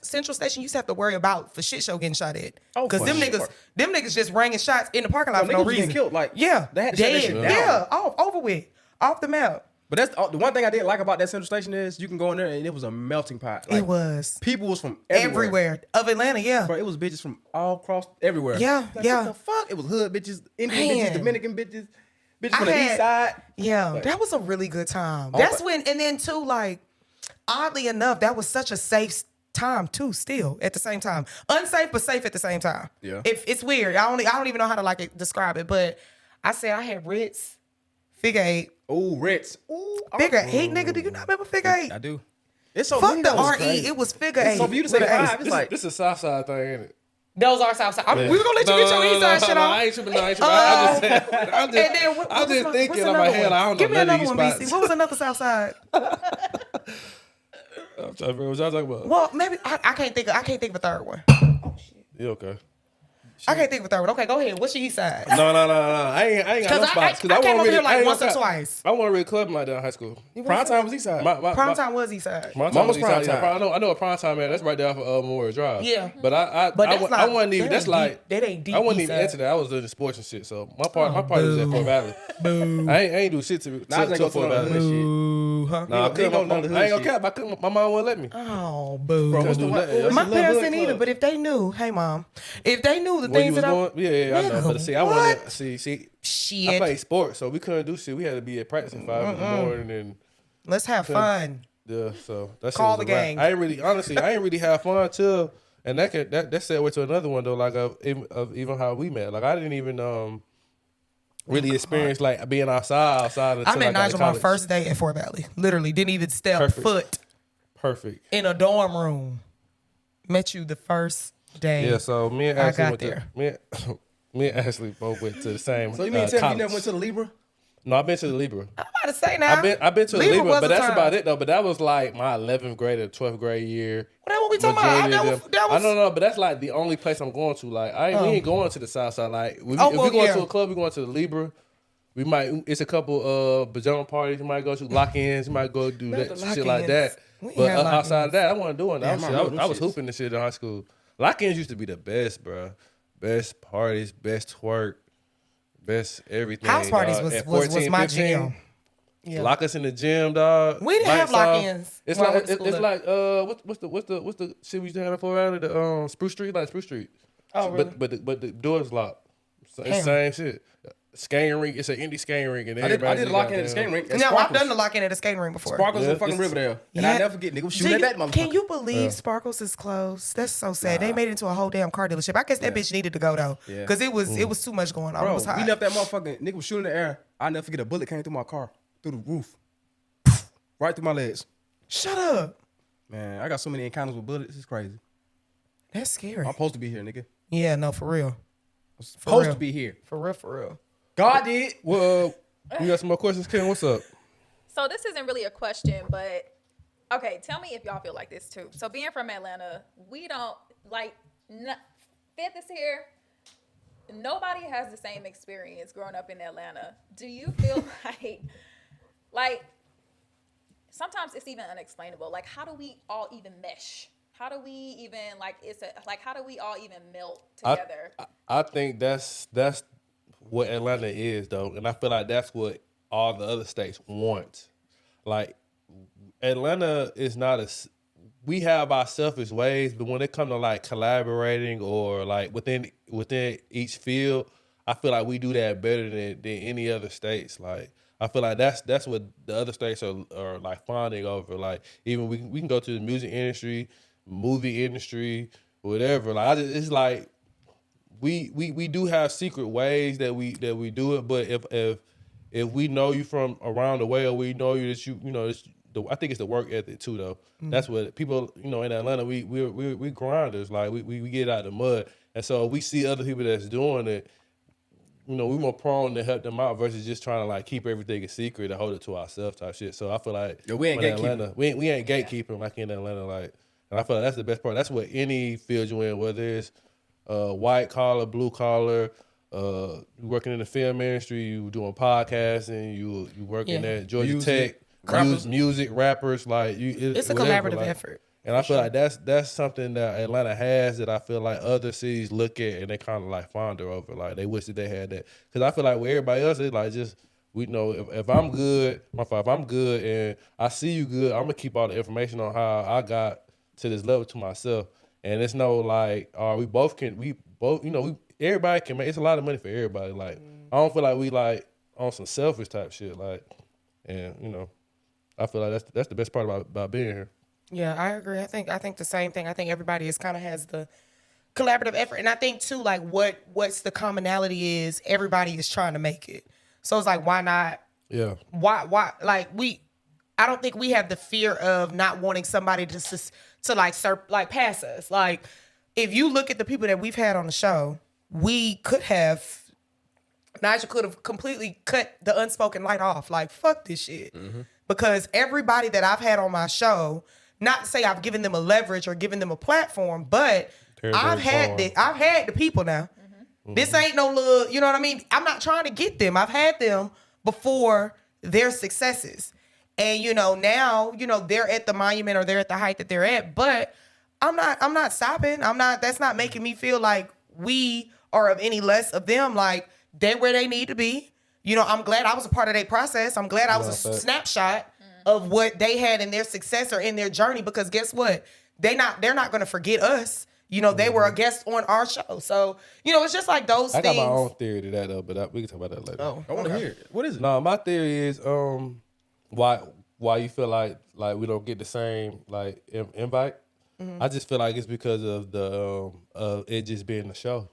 Central Station used to have to worry about for shit show getting shot at. Oh, Because for them sure. niggas just ringing shots in the parking lot So for no niggas was getting reason. killed, like, yeah, they had to shut that shit down. Yeah, over with, off the map. But that's the one thing I didn't like about that Central Station is you can go in there and it was a melting pot. Like, It was People was from everywhere of Atlanta. Yeah, Bro, it was bitches from all across everywhere. Yeah, Like, yeah. What the fuck? It was hood bitches, Indian bitches, Man. Dominican bitches, bitches I from the had- east side. yeah. Like- That was a really good time. Oh, That's but- when, and then too, like, oddly enough, that was such a safe time too. Still, at the same time, unsafe but safe at the same time. Yeah. It's weird. I don't even know how to describe it. But I said I had Ritz, Figure 8. Ooh, Ritz. Ooh, Figure 8, nigga. Do you not remember Figure 8? I do. It's so Fuck weird. the That was RE. crazy. It was Figure It's 8. so for you to say with an 5. A. It's like This is a South Side thing, ain't it? Those are South Side. We were gonna let you get your East Side shit off. I ain't tripping. I'm And then just what's thinking in another my head. one? I don't Give know me none of another these one, spots. BC. What was another South Side? I'm trying to figure what y'all talking about. Well, maybe I can't think of a third one. You okay? I can't think of a third one. Okay, go ahead. What's your East Side? No. I ain't got no spots. I came over really, here like I ain't once or gonna- twice. I wasn't really clubbing like that in high school. Prime time was East Side. Prime time was East Side. Prime time Mama's was East Side, Prime yeah. Time. I know what prime time is. That's right there off of Memorial Drive. Yeah. But I that's not, wasn't even. that That's ain't like deep, that ain't deep. I wasn't East even Side. into that. I was doing sports and shit. So my part was at Fort Valley. I ain't do shit to Nah, I ain't to gonna Fort none of Valley. that shit. Ooh, huh? Nah, I He couldn't. don't know the hood I ain't gonna shit. cap. I couldn't. My mom wouldn't let me. Oh, boo. Bro, Couldn't do nothing. what's My your parents little didn't hood either, club? but if they knew, hey mom, if they knew the Where you things was that going? Yeah, I know. Nigga, But see, I what? wanted see. I shit, played sports, so we couldn't do shit. We had to be at practice at 5 in the morning and. let's have fun. Yeah, so that shit Call was the a wrap. gang. I ain't really have fun till, and that segued to another one though, like of even how we met. Like I didn't even really experience like being outside until I met got to Nigel my college. first day at Fort Valley. Literally, didn't even step Perfect. foot Perfect. in a dorm room. Met you the first day. Yeah, so me and I Ashley got went there. to me and Ashley both went to the same. So you mean tell me you college. never went to the Libra? No, I've been to the Libra. I'm about to say now. I've been to the Libra Libra, was but a that's time. about it though. But that was like my 11th grade or 12th grade year. Well, that's what we talking about. Majority of them. That I was don't know, but that's like the only place I'm going to. Like, we ain't going to the South Side. Like, if we well, going yeah. to a club, we going to the Libra. We might. It's a couple pajama parties. You might go to lock-ins. You might go do Not that the shit like that. lock-ins. We ain't But had outside lock-ins. of that, I wasn't doing that. Damn, I was shits. hooping the shit in high school. Lock-ins used to be the best, bro. Best parties, best twerk, best everything. house parties dog. was At was 14, my 15, jam. Yeah. Lock us in the gym, dog. We didn't have Lights off. lock-ins It's when I like went to it's school. like what's the shit we used to have for around the Spruce Street, like Spruce Street. Oh, really? But the door's locked. So it's Damn. same shit. Skating rink. It's an indie skating rink, and I did everybody a lock in at the skating rink. No, I've done the lock-in at a skating ring before. Sparkles Yeah, in fucking it's- Riverdale. And Yeah. I never forget, nigga, was Do shooting you- at that motherfucker. Can you believe Sparkles is closed? That's so sad. They made it into a whole damn car dealership. I guess that bitch needed to go though, Yeah. because it was too much going on. It Bro, was hot. we left that motherfucking nigga was shooting in the air. I never forget a bullet came through my car, through the roof. Right through my legs. Shut up. Man, I got so many encounters with bullets. It's crazy. That's scary. I'm supposed to be here, nigga. Yeah, no, for real. I'm supposed real. to be here. For real, for real. God did. Well, you got some more questions, Ken? What's up? So this isn't really a question, but okay, tell me if y'all feel like this too. So being from Atlanta, we don't like Fifth is here. Nobody has the same experience growing up in Atlanta. Do you feel like sometimes it's even unexplainable? Like, how do we all even mesh? How do we even how do we all even melt together? I think that's what Atlanta is though, and I feel like that's what all the other states want. Like Atlanta is not we have our selfish ways, but when it comes to like collaborating or like within each field, I feel like we do that better than any other states. Like I feel like that's what the other states are like fawning over. Like even we can go to the music industry, movie industry, whatever. Like it's like we do have secret ways that we do it, but if we know you from around the way, or we know you that you know, I think it's the work ethic too, though. That's what people, in Atlanta, we grinders. Like we get out the mud, and so we see other people that's doing it. We more prone to help them out versus just trying to like keep everything a secret and hold it to ourselves type shit. So I feel like We ain't in gatekeeping. Atlanta, we ain't gatekeeping like in Atlanta, like, and I feel like that's the best part. That's what any field you in, whether it's white collar, blue collar, you working in the film industry, you doing podcasting, you working at Georgia Music, Tech, music, rappers, like It's a whatever, collaborative like. effort. And I feel like that's something that Atlanta has that I feel like other cities look at and they kind of like fonder over. Like they wish that they had that. Because I feel like with everybody else, it's like just, we know if I'm good, if I'm good and I see you good, I'm gonna keep all the information on how I got to this level to myself. And it's no like, everybody can make, it's a lot of money for everybody. Like I don't feel like we like on some selfish type shit. Like, and I feel like that's the best part about being here. Yeah, I agree. I think the same thing. I think everybody is kind of has the collaborative effort, and I think too, like what's the commonality is everybody is trying to make it. So it's like, why not? Yeah. Why? Like I don't think we have the fear of not wanting somebody to like pass us. Like if you look at the people that we've had on the show, Nigel could have completely cut the unspoken light off. Like, fuck this shit. Because everybody that I've had on my show, not to say I've given them a leverage or given them a platform, but I've had the people now. This ain't no little, you know what I mean? I'm not trying to get them. I've had them before their successes. And, now, they're at the monument or they're at the height that they're at, but I'm not stopping. That's not making me feel like we are of any less of them. Like, they're where they need to be. I'm glad I was a part of their process. I'm glad I was a snapshot of what they had in their success or in their journey, because guess what? They're not going to forget us. They were a guest on our show. So, it's just like those things. I got my own theory to that, though, but we can talk about that later. I want to hear it. What is it? No, my theory is why you feel like we don't get the same invite. I just feel like it's because of the it just being the show.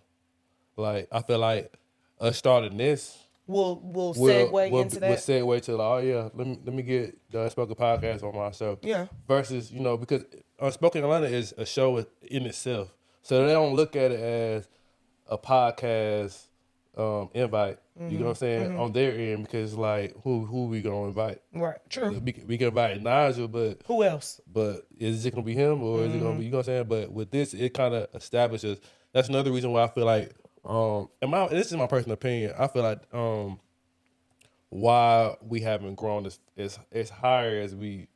Like, I feel like us starting this we'll segue into that. We'll segue to let me get the Unspoken Podcast on my show. Yeah. Versus, because Unspoken Atlanta is a show in itself. So they don't look at it as a podcast invite. You know what I'm saying? On their end, because like who we gonna invite? Right. True. We can invite Nigel, but who else? But is it gonna be him or is it gonna be, you know what I'm saying? But with this, it kind of establishes. That's another reason why I feel like this is my personal opinion. I feel like why we haven't grown as higher as we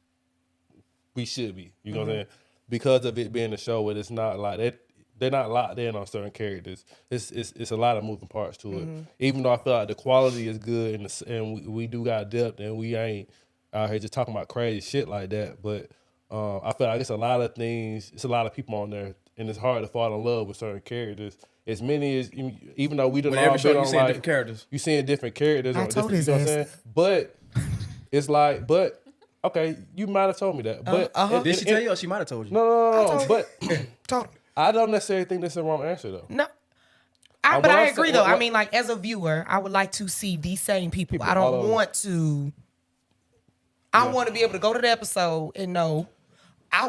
should be. You know what I'm saying? Because of it being a show where it's not like that. They're not locked in on certain characters. It's a lot of moving parts to it. Even though I feel like the quality is good and we do got depth and we ain't out here just talking about crazy shit like that. But I feel like it's a lot of things. It's a lot of people on there, and it's hard to fall in love with certain characters. As many as, even though we don't all been on like different characters, you seeing different characters. I told his ass. You know what I'm saying? But it's like, okay, you might have told me that. But did she tell you, or she might have told you? No. But told me. I don't necessarily think that's the wrong answer, though. No. But I agree, though. I mean, like, as a viewer, I would like to see these same people. I don't want to... I want to be able to go to the episode and know, I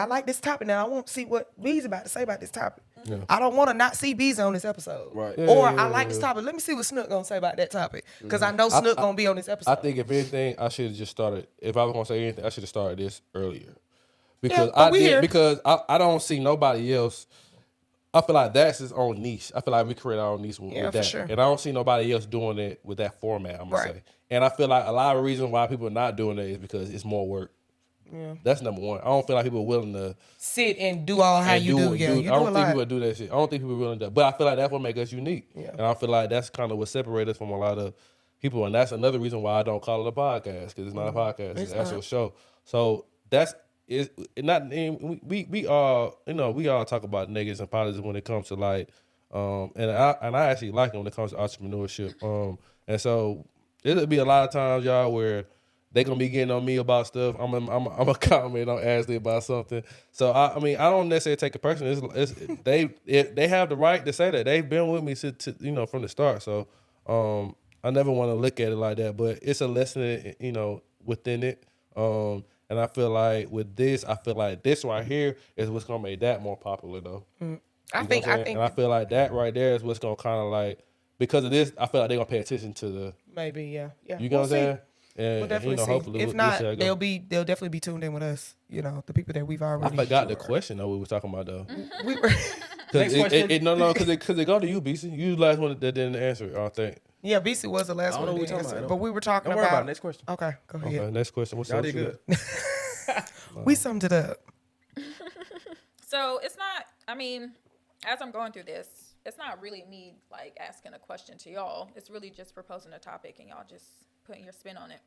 like this topic now. I want to see what B's about to say about this topic. Yeah. I don't want to not see B's on this episode. Right. I like this topic. Let me see what Snook going to say about that topic. Because I know Snook going to be on this episode. I think, if anything, I should have just started... If I was going to say anything, I should have started this earlier. Because I don't see nobody else. I feel like that's his own niche. I feel like we create our own niche with that. For sure. And I don't see nobody else doing it with that format, I'm going to say. And I feel like a lot of reasons why people are not doing it is because it's more work. Yeah. That's number one. I don't feel like people are willing to sit and do all how you do. Yeah, I don't think people do that shit. I don't think people are willing to. But I feel like that's what makes us unique. Yeah. And I feel like that's kind of what separates us from a lot of people. And that's another reason why I don't call it a podcast, because it's not a podcast. It's an actual show. So that's... we all talk about negatives and positives when it comes to like and I actually like it when it comes to entrepreneurship, and so it'll be a lot of times, y'all, where they gonna be getting on me about stuff. I'm a comment on Ashley about something. So I mean, I don't necessarily take it personally. They have the right to say that. They've been with me from the start. So I never want to look at it like that, but it's a lesson within it. And I feel like with this, this right here is what's gonna make that more popular, though. I think, and I feel like that right there is what's gonna kind of like, because of this, I feel like they're gonna pay attention to the yeah. You know what I'm saying? And we'll definitely see. Hopefully, if not, they'll definitely be tuned in with us. The people that we've already. I forgot the question though we were talking about though. We were. Next question. Because it go to you, BC. You the last one that didn't answer it, I think. Yeah, BC was the last one to answer, but we were talking about. Don't worry about it. Next question. Okay, go ahead. Okay, next question. What's y'all did good. We summed it up. So it's not. I mean, as I'm going through this, it's not really me like asking a question to y'all. It's really just proposing a topic and y'all just putting your spin on it.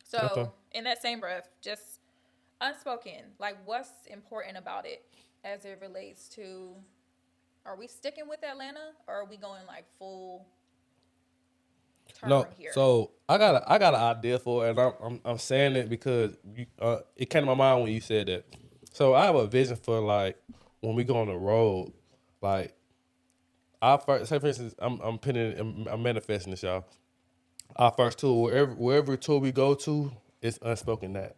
So in that same breath, just unspoken. Like, what's important about it as it relates to? Are we sticking with Atlanta, or are we going like full? Here. So I got an idea for it, and I'm saying it because it came to my mind when you said that. So I have a vision for like when we go on the road, like our first. Say for instance, I'm manifesting this, y'all. Our first tour, wherever tour we go to, it's Unspoken that.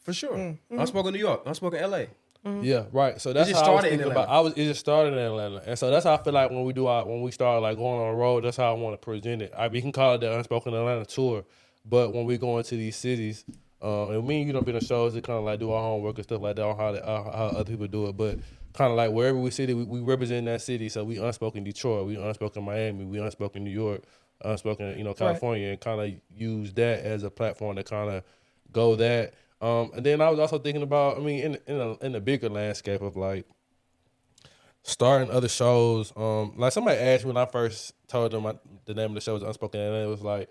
For sure. Mm-hmm. Unspoken New York, Unspoken LA. Yeah, right. So that's just how I was started in thinking about. It just started in Atlanta, and so that's how I feel like when we start like going on the road, that's how I want to present it. We can call it the Unspoken Atlanta tour, but when we go into these cities, and me and you don't be in the shows to kind of like do our homework and stuff like that on how other people do it, but kind of like wherever we city, we represent that city. So we Unspoken Detroit, we Unspoken Miami, we Unspoken New York, Unspoken California, and kind of use that as a platform to kind of go that. And then I was also thinking about, in the bigger landscape of like starting other shows. Like somebody asked me when I first told them the name of the show was Unspoken, and it was like,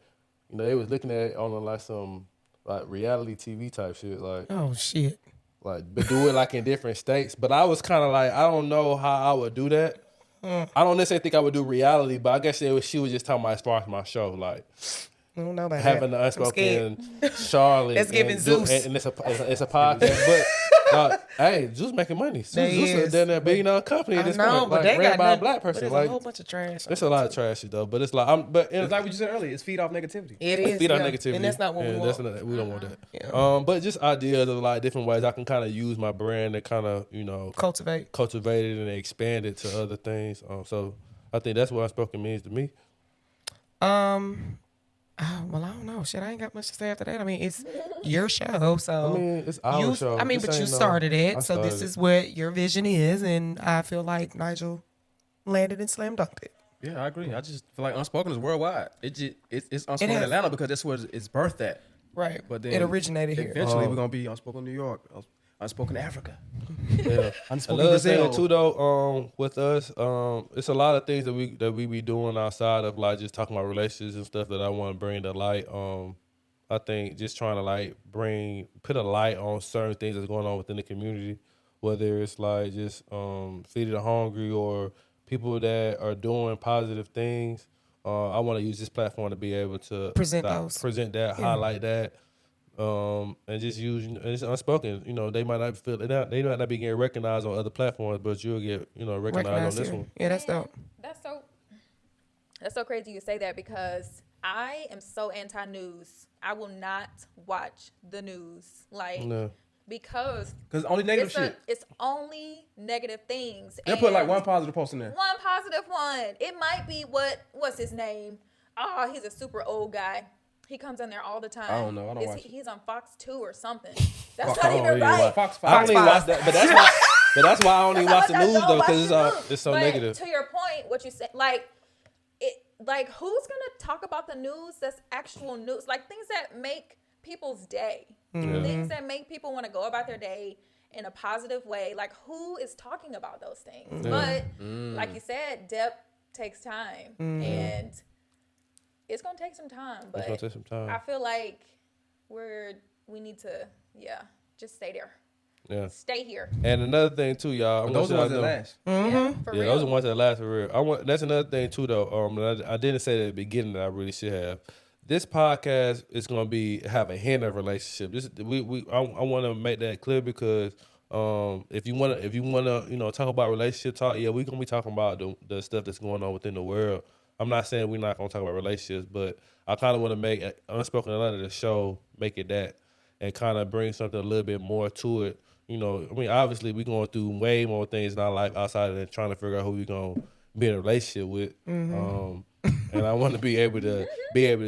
they was looking at it on like some like reality TV type shit, like Oh shit. like but do it like in different states. But I was kind of like, I don't know how I would do that. I don't necessarily think I would do reality, but I guess she was just talking about as far as my show, like. I don't know about Having that. the Unspoken Charlotte. It's giving Zeus. And it's a podcast. But hey, Zeus making money. Zeus is a $1 billion company at this point. but Like, they ran got by a nothing, black but person. there's Like, a whole bunch of trash. it's a lot of trash shit though. But it's like, It's like what you said earlier. It's feed off negativity. It is. feed on yeah. negativity. And that's not what we want. We don't want that. Yeah. But just ideas of like different ways I can kind of use my brand to kind of Cultivate. cultivate it and expand it to other things. So I think that's what Unspoken means to me. Well, I don't know. Shit, I ain't got much to say after that. I mean, it's your show, so It's our show. I mean, This but you ain't started it, I so this started is what your vision is, and I feel like Nigel landed and slam dunked it. Yeah, I agree. I just feel like Unspoken is worldwide. It's Unspoken has- Atlanta because that's where it's birthed at. Right. But then it originated here. Eventually, we're gonna be Unspoken New York, Unspoken Africa, Yeah. Unspoken Another Brazil. thing too though, with us, it's a lot of things that we be doing outside of like just talking about relationships and stuff that I want to bring to light. I think just trying to like put a light on certain things that's going on within the community, whether it's like just feeding the hungry or people that are doing positive things. I want to use this platform to be able to Present like, those. present that, highlight that. And just use it's Unspoken. They might not they might not be getting recognized on other platforms, but you'll get recognized on this here. one. Yeah, that's dope. That's so crazy you say that because I am so anti-news. I will not watch the news because only negative shit. It's only negative things. They put like one positive post in there. One positive one. It might be what's his name? Oh, he's a super old guy. He comes in there all the time. I don't know. I don't watch it. He's on Fox 2 or something. That's I not don't even even right. watch- Fox I don't 5. even watch that, but that's why I don't even watch the news though, because it's so but negative. To your point, what you said, like who's gonna talk about the news that's actual news, like things that make people's day, things that make people want to go about their day in a positive way. Like who is talking about those things? But like you said, depth takes time, and it's gonna take some time. But It's gonna take some time. I feel like we need to just stay there. Yeah. Stay here. And another thing too, y'all. Those are the ones that last. Yeah, for Yeah, real. those are the ones that last for real. That's another thing too, though. I didn't say that at the beginning that I really should have. This podcast is gonna have a hint of relationship. I want to make that clear because if you wanna talk about relationship talk, yeah, we're gonna be talking about the stuff that's going on within the world. I'm not saying we're not gonna talk about relationships, but I kind of want to make Unspoken Atlanta the show, make it that, and kind of bring something a little bit more to it. Obviously we're going through way more things in our life outside of trying to figure out who we're going to be in a relationship with. And I want to be able to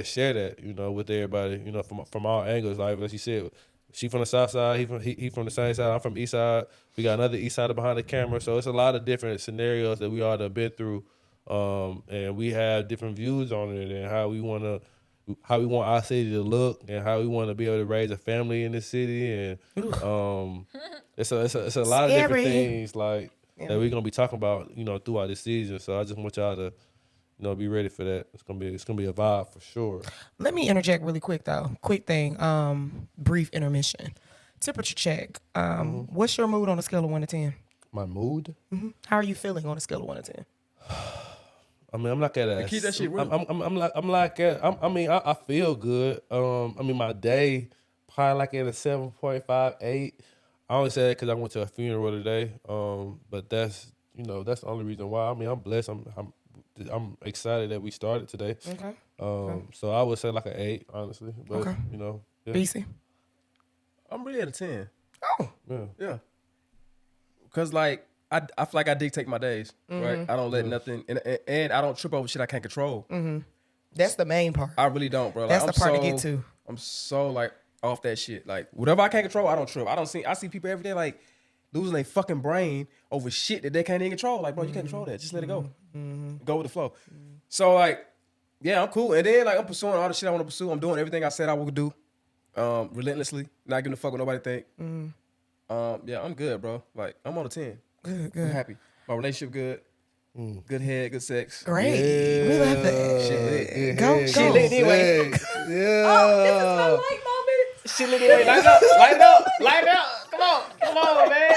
share that, with everybody, from all angles. Like as you said, she from the south side, he from the same side, I'm from the east side. We got another east sider behind the camera. So it's a lot of different scenarios that we all have been through. And we have different views on it and how we want our city to look and how we want to be able to raise a family in this city, and it's a lot of different things that we're gonna be talking about throughout this season. So I just want y'all to be ready for that. It's gonna be a vibe for sure. Let me interject really quick though. Quick thing. Brief intermission. Temperature check. What's your mood on a scale of 1 to 10? My mood. How are you feeling on a scale of 1 to 10? I'm not at Keep that shit real. I feel good. My day probably like at a 7.5, 8. I only say that because I went to a funeral today. But that's the only reason why. I'm blessed. I'm excited that we started today. Okay. So I would say like an 8, honestly. But Okay. Yeah. BC. I'm really at a 10. Oh. Yeah. Yeah. Cause like I feel like I dictate my days, right? I don't let nothing, and I don't trip over shit I can't control. That's the main part. I really don't, bro. Like, That's I'm the part so, to get to. I'm so like off that shit. Like whatever I can't control, I don't trip. I see people every day like losing their fucking brain over shit that they can't even control. Like, bro, you can't control that. Just let it go. Go with the flow. So like, yeah, I'm cool. And then like I'm pursuing all the shit I want to pursue. I'm doing everything I said I would do, relentlessly, not giving a fuck what nobody think. Yeah, I'm good, bro. Like I'm on a 10. Good. I'm happy. My relationship good. Good head, good sex. Great. We love that. Shit lit. Go. Shit lit anyway. Yeah. Oh, this is my light moment. Shit lit anyway. Light it up. Come on, man.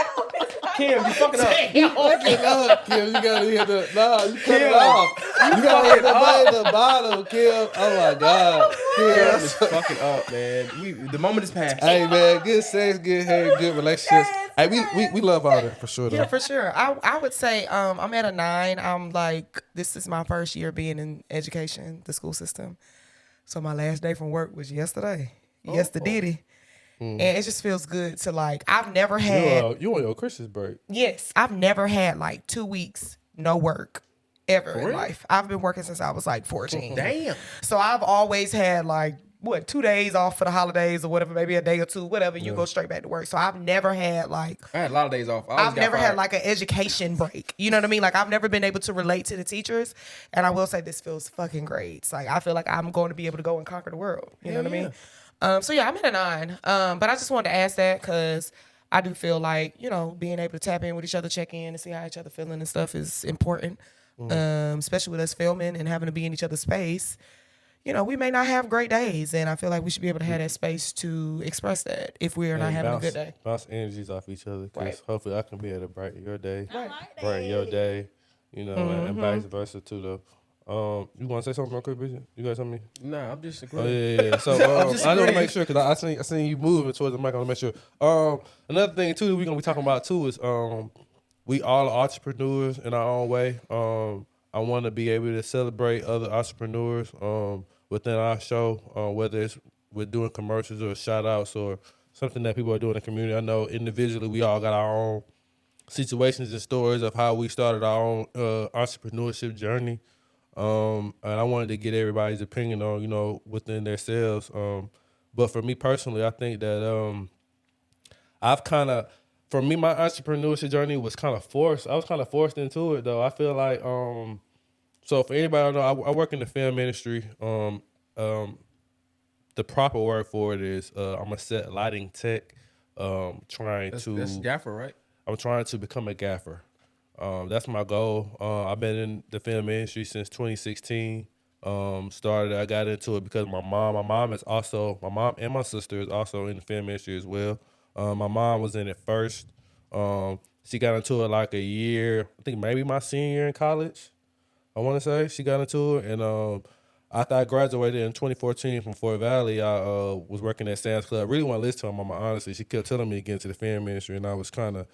Kim, you fucking up. Kim, you gotta hit the you cut it off. You gotta hit the button at the bottom, Kim. Oh my God. Kim is fucking up, man. The moment is past. Hey man, good sex, good hair, good relationships. Hey, we love all that for sure though. Yeah, for sure. I would say I'm at a 9. I'm like, this is my first year being in education, the school system. So my last day from work was yesterday. Yesterday. And it just feels good to like, I've never had. You on your Christmas break? Yes, I've never had like 2 weeks no work ever in life. I've been working since I was like 14. Damn. So I've always had like 2 days off for the holidays or whatever, maybe a day or two, whatever. You go straight back to work. So I've never had like. I had a lot of days off. I've never had like an education break. You know what I mean? Like I've never been able to relate to the teachers, and I will say this feels fucking great. It's like I feel like I'm going to be able to go and conquer the world. You know what I mean? So yeah, I'm at a 9. But I just wanted to ask that because I do feel like, you know, being able to tap in with each other, check in and see how each other feeling and stuff is important. Especially with us filming and having to be in each other's space. You know, we may not have great days, and I feel like we should be able to have that space to express that if we are not having a good day. Bounce energies off each other, because hopefully I can be able to brighten your day, Right. your day, you know, and vice versa too though. You want to say something real quick, Bridget? You got something? Nah, I'm just Oh agreeing. yeah. So I want to make sure, because I seen you moving towards the mic. I want to make sure. Another thing too that we're gonna be talking about too is we all are entrepreneurs in our own way. I want to be able to celebrate other entrepreneurs within our show, whether it's with doing commercials or shout outs or something that people are doing in the community. I know individually we all got our own situations and stories of how we started our own entrepreneurship journey. And I wanted to get everybody's opinion on, you know, within themselves. But for me personally, I think that for me, my entrepreneurship journey was kind of forced. I was kind of forced into it, though. I feel like, so for anybody who know, I work in the film industry. The proper word for it is I'm a set lighting tech. That's gaffer, right? I'm trying to become a gaffer. That's my goal. I've been in the film industry since 2016. I got into it because my mom and my sister is also in the film industry as well. My mom was in it first. She got into it like a year, I think maybe my senior year in college. I want to say she got into it, and after I graduated in 2014 from Fort Valley, I was working at Sam's Club. I really want to listen to her mama, honestly. She kept telling me to get into the film industry, and I was kind of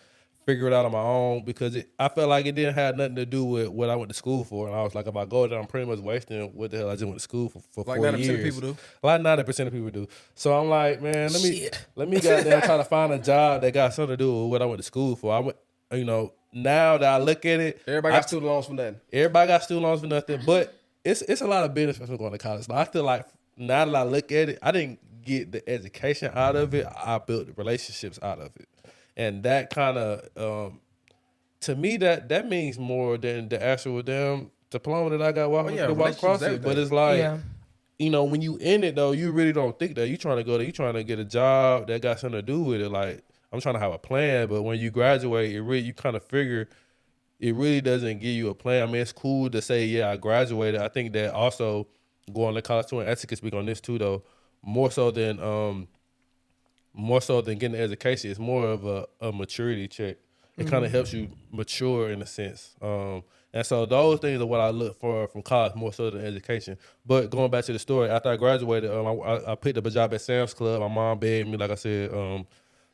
figure it out on my own because I felt like it didn't have nothing to do with what I went to school for. And I was like, if I go there, I'm pretty much wasting what the hell I just went to school for like 4 90% years. of people do. Like 90% of people do. So I'm like, man, let me goddamn try to find a job that got something to do with what I went to school for. I went, you know, now that I look at it, Everybody got student loans for nothing. Everybody got student loans for nothing, but it's a lot of benefits from going to college. Like, I feel like now that I look at it, I didn't get the education out of it. I built the relationships out of it, and that kind of to me that means more than the actual damn diploma that I got walking across it. But it's like, you know, when you in it though, you really don't think that you trying to go there. You trying to get a job that got something to do with it. Like, I'm trying to have a plan, but when you graduate, you kind of figure it really doesn't give you a plan. I mean, it's cool to say, yeah, I graduated. I think that also going to college too, and Essie can speak on this too, though, more so than getting an education, it's more of a maturity check. It kind of helps you mature in a sense. And so those things are what I look for from college, more so than education. But going back to the story, after I graduated, I picked up a job at Sam's Club. My mom begged me, like I said,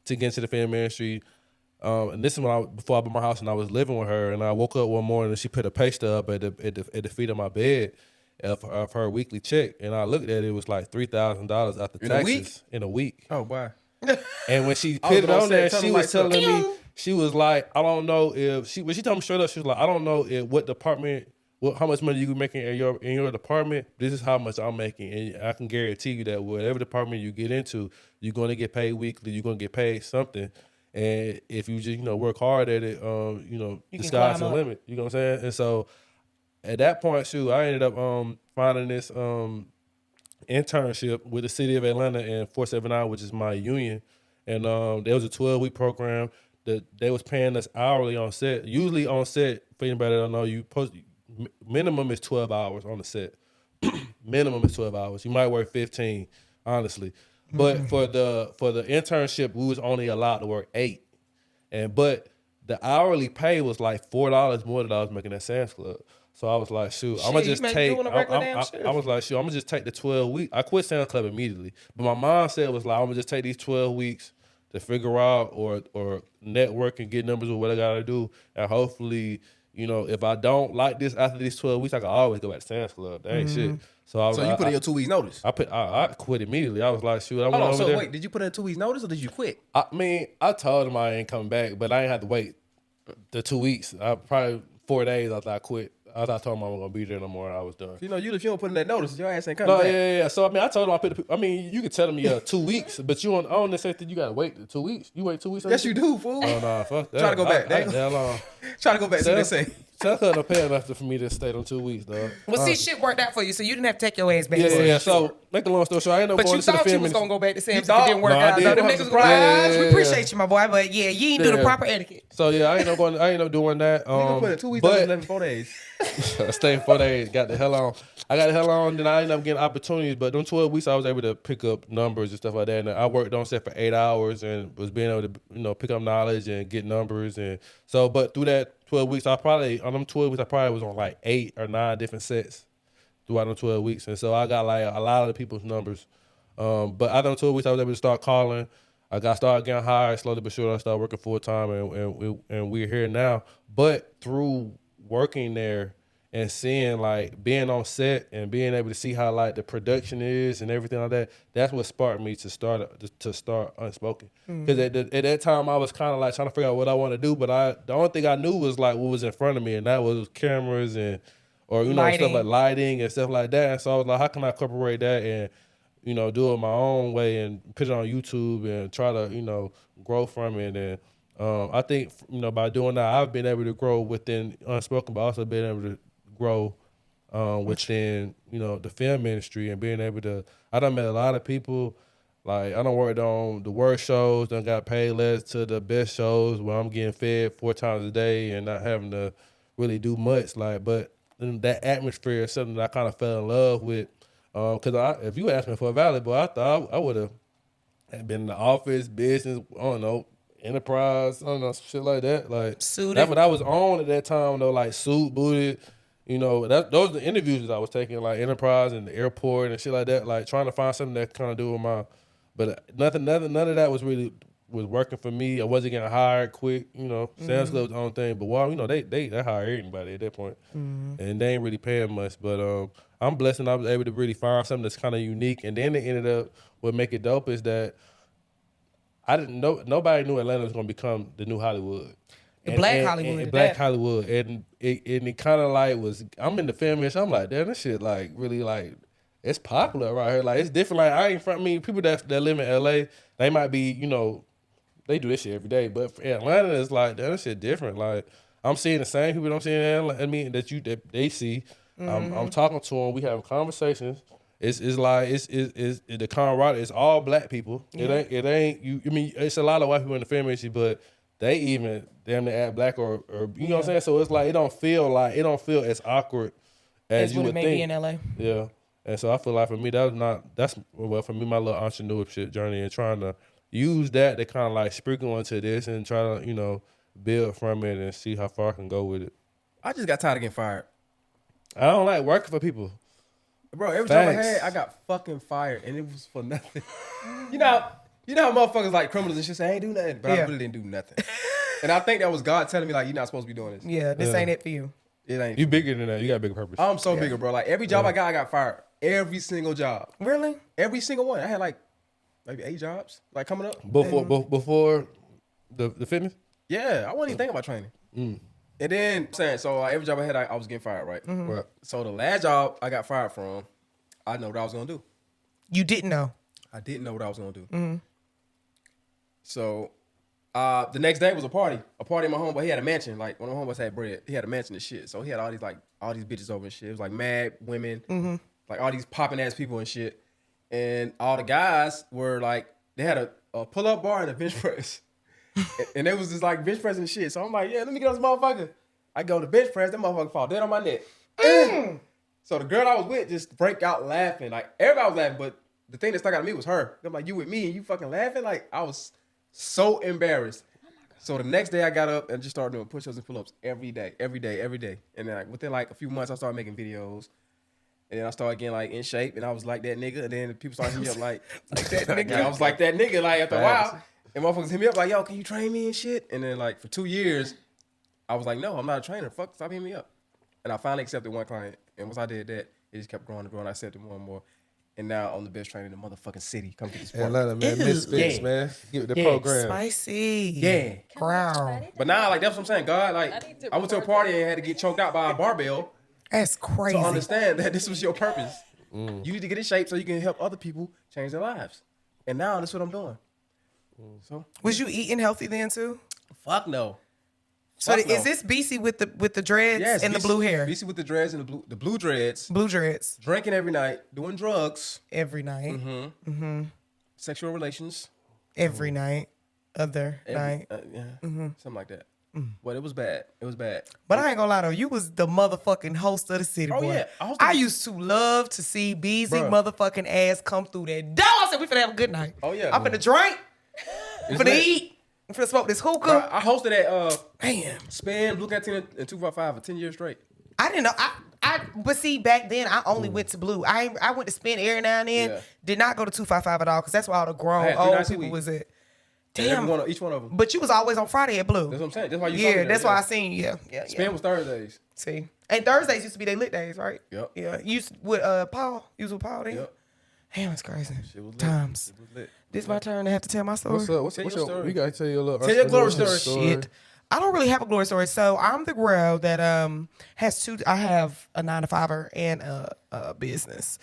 to get into the film industry. And this is before I bought my house and I was living with her, and I woke up one morning and she put a pay stub at the feet of my bed of her weekly check, and I looked at it, it was like $3,000 after taxes in a week. Oh, wow. And when she put it on there, she was telling me, she was like, I don't know if when she told me straight up, she was like, I don't know if what department, how much money you making in your department. This is how much I'm making, and I can guarantee you that whatever department you get into, you're gonna get paid weekly. You're gonna get paid something, and if you just work hard at it, the sky's the limit. You know what I'm saying? And so at that point, I ended up finding this internship with the city of Atlanta and 479, which is my union, and there was a 12-week program that they was paying us hourly on set. Usually on set, for anybody that don't know, minimum is 12 hours on the set. Minimum is 12 hours. You might work 15, honestly. But for the internship, we was only allowed to work 8. But the hourly pay was like $4 more than I was making at Sam's Club. So I was like, shoot, I'm gonna just take. I was like, shoot, I'm gonna just take the 12 weeks. I quit Sam's Club immediately, but my mindset was like, I'm gonna just take these 12 weeks to figure out or network and get numbers or what I gotta do, and hopefully, if I don't like this after these 12 weeks, I can always go back to Sam's Club. That ain't shit. So you put in your 2 weeks notice? I quit immediately. I was like, shoot, Hold on, so wait, did you put in 2 weeks notice or did you quit? I mean, I told him I ain't coming back, but I ain't had to wait the 2 weeks. I probably 4 days after I quit. I told him I wasn't gonna be there no more. And I was done. If you don't put in that notice, your ass ain't coming back. Yeah. So I mean, I told him you could tell me 2 weeks, but I don't necessarily think you gotta wait the 2 weeks. You wait 2 weeks? Yes, you do, fool. Oh no, fuck that. Try to go back. Try to go back. See what they say. Tell her to pay enough for me to stay on 2 weeks, dog. Well, see, shit worked out for you, so you didn't have to take your ass back. Yeah. So make a long story short, I ended up going to the film. But you thought you was gonna go back to Sam's if it didn't work out. Them niggas was we appreciate you, my boy, but yeah, you ain't do the proper etiquette. So yeah, I ended up doing that. You put in 2 weeks, but 11 4 days. I stayed 4 days, got the hell on. Then I ended up getting opportunities, but them 12 weeks I was able to pick up numbers and stuff like that. And I worked on set for 8 hours and was being able to, pick up knowledge and get numbers. And so, but through that 12 weeks, on them 12 weeks, I probably was on like 8 or 9 different sets throughout them 12 weeks. And so I got like a lot of the people's numbers. But after them 12 weeks, I was able to start calling. I started getting hired slowly but surely. I started working full time, and we're here now. But through working there and seeing like being on set and being able to see how like the production is and everything like that, that's what sparked me to start Unspoken. Because at that time I was kind of like trying to figure out what I want to do, but the only thing I knew was like what was in front of me, and that was cameras or stuff like lighting and stuff like that. And so I was like, how can I incorporate that and do it my own way and put it on YouTube and try to grow from it. And I think by doing that, I've been able to grow within Unspoken, but also been able to grow within the film industry and being able to. I done met a lot of people. Like I done worked on the worst shows, done got paid less to the best shows where I'm getting fed 4 times a day and not having to really do much. But that atmosphere is something that I kind of fell in love with. Because if you asked me for a Valley Boy, I thought I would have been in the office, business, I don't know, enterprise, I don't know, shit like that. Like suited. That's what I was on at that time, though, like suit, booted. Those are the interviews that I was taking, like enterprise and the airport and shit like that, like trying to find something that kind of do with my. But none of that was working for me. I wasn't getting hired quick. Sam's Club was the only thing. But they hire anybody at that point, and they ain't really paying much. But I'm blessed and I was able to really find something that's kind of unique. And then it ended up what make it dope is that I didn't know, nobody knew Atlanta was gonna become the new Hollywood. Hollywood. And it kind of like was, I'm in the film industry, I'm like, damn, this shit like really like, it's popular right here. Like it's different. Like people that live in LA, they might be, they do this shit every day. But for Atlanta, it's like, damn, this shit different. Like I'm seeing the same people I'm seeing in Atlanta, that they see. I'm talking to them. We having conversations. It's like it's the camaraderie. It's all black people. Yeah. It ain't you. I mean, it's a lot of white people in the film industry, but they even damn near act black or you know what I'm saying. So it's like it don't feel as awkward as you would think. Maybe in LA. Yeah, and so I feel like for me for me my little entrepreneurship journey and trying to use that to kind of like sprinkle into this and try to build from it and see how far I can go with it. I just got tired of getting fired. I don't like working for people. Bro, every job I had, I got fucking fired, and it was for nothing. You know how motherfuckers like criminals and shit say, I ain't do nothing, but I really didn't do nothing. And I think that was God telling me, like, you're not supposed to be doing this. Yeah, this ain't it for you. It ain't. You bigger than that. You got a bigger purpose. I'm so bigger, bro. Like, every job I got fired. Every single job. Really? Every single one. I had, like, maybe 8 jobs, like, coming up. Before the fitness? Yeah, I wasn't even thinking about training. And then so every job I had, I was getting fired, right? Right. So the last job I got fired from, I know what I was gonna do. You didn't know. I didn't know what I was gonna do. So the next day was a party in my homeboy. He had a mansion. Like one of my homeboys had bread. He had a mansion and shit. So he had all these bitches over and shit. It was like mad women, like all these popping ass people and shit. And all the guys were like, they had a pull up bar and a bench press. And it was just like bench press and shit. So I'm like, yeah, let me get on this motherfucker. I go to bench press, that motherfucker fall dead on my neck. So the girl I was with just break out laughing. Like everybody was laughing, but the thing that stuck out to me was her. I'm like, you with me and you fucking laughing? Like I was so embarrassed. So the next day I got up and just started doing push-ups and pull-ups every day. And then like within like a few months I started making videos. And then I started getting like in shape and I was like that nigga. And then people started hitting me up like that nigga. I was like that nigga like after a while. And motherfuckers hit me up like, yo, can you train me and shit? And then like for 2 years, I was like, no, I'm not a trainer. Fuck, stop hitting me up. And I finally accepted one client. And once I did that, it just kept growing and growing. I accepted more and more. And now I'm the best trainer in the motherfucking city. Come get this work. Atlanta, man. Ew. Misfits, Yeah. man. Get with the Yeah. program. Spicy. Yeah. Ground. But now, like, that's what I'm saying. God, like, I need to I went to a record party and had to get choked out by a barbell That's crazy. to understand that this was your purpose. You need to get in shape so you can help other people change their lives. And now that's what I'm doing. So Was you eating healthy then too? fuck no. So Fuck no. is this BC with the dreads and the BC blue hair? BC with the dreads and the blue dreads. Blue dreads Drinking every night, doing drugs, every night. sexual relations. Every night. Other night. Something like that. But it was bad. It was bad. But I ain't gonna lie though, you was the motherfucking host of the city, Oh, boy. yeah. I hosted- I used to love to see Beesy Bruh. motherfucking ass come through that door. I said, we finna have a good night. Oh, yeah. I'm finna drink. I'm It's finna lit. eat. I'm finna smoke this hookah. I hosted at Man, Span, Blue Cantina, and 255 for 10 years straight. I didn't know. But see, back then I only went to Blue. I went to Spin every now and then. Yeah. Did not go to 255 at all because that's where all the I grown had 3 old nights a people week. was at. And every Damn. each one of them. But you was always on Friday at Blue. That's what I'm saying. That's why you saw me Yeah, there, that's yeah. why I seen you. Yeah. Span was Thursdays. See, and Thursdays used to be their lit days, right? Yep. Yeah. You used with Paul. You was with Paul then. Yep. Damn, it's crazy. Shit was lit. Times. It was lit. This my turn to have to tell my story. What's up? What's Tell your your story. You gotta tell your little Tell your glory entrepreneurship story. Shit. I don't really have a glory story. So I'm the girl that has two. I have a 9-to-5 and a business.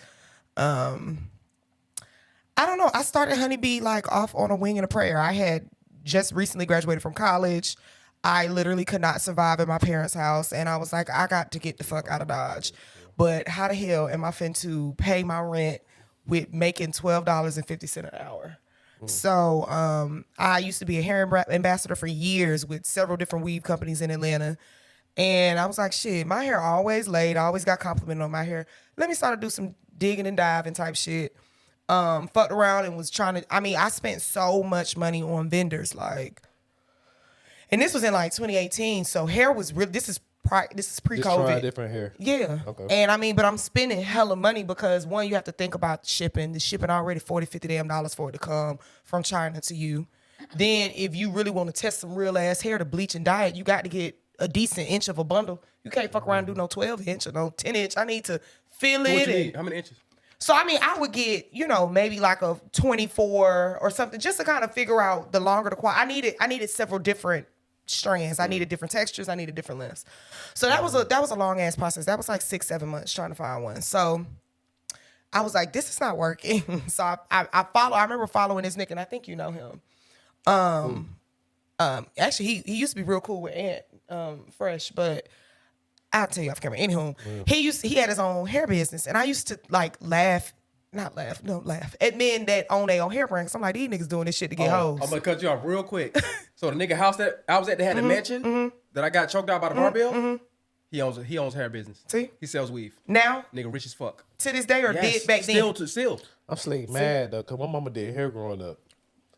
I don't know. I started Honeybee like off on a wing and a prayer. I had just recently graduated from college. I literally could not survive in my parents' house, and I was like, I got to get the fuck out of Dodge. But how the hell am I finna pay my rent with making $12.50 an hour? So I used to be a hair ambassador for years with several different weave companies in Atlanta. And I was like, shit, my hair always laid. I always got complimented on my hair. Let me start to do some digging and diving type shit. Fucked around and was trying to, I spent so much money on vendors. Like, and this was in like 2018. So hair was really, this is Just pre-COVID. try different hair. Yeah. Okay. And but I'm spending hella money because one, you have to think about shipping. The shipping already $40, $50 for it to come from China to you. Then if you really want to test some real ass hair to bleach and dye it, you got to get a decent inch of a bundle. You can't fuck around and do no 12 inch or no 10 inch. I need to fill What it. you and- need? How many inches? So, I would get, maybe like a 24 or something just to kind of figure out the longer the quality. I needed several different strands. I needed different textures. I needed different lengths. So that was a long ass process. That was like 6-7 months trying to find one. So I was like, this is not working. So I remember following this nigga, and I think you know him. Actually, he used to be real cool with Ant Fresh, but I'll tell you off camera. Anywho, he had his own hair business, and I used to like laugh at men that own their own hair brand. 'Cause I'm like, these niggas doing this shit to get hoes. I'm gonna cut you off real quick. So the nigga house that I was at that had a mansion that I got choked out by the barbell. He owns hair business. See? He sells weave. Now, Nigga rich as fuck. to this day, or Yes. did back then? Still. I'm slick mad though, cause my mama did hair growing up.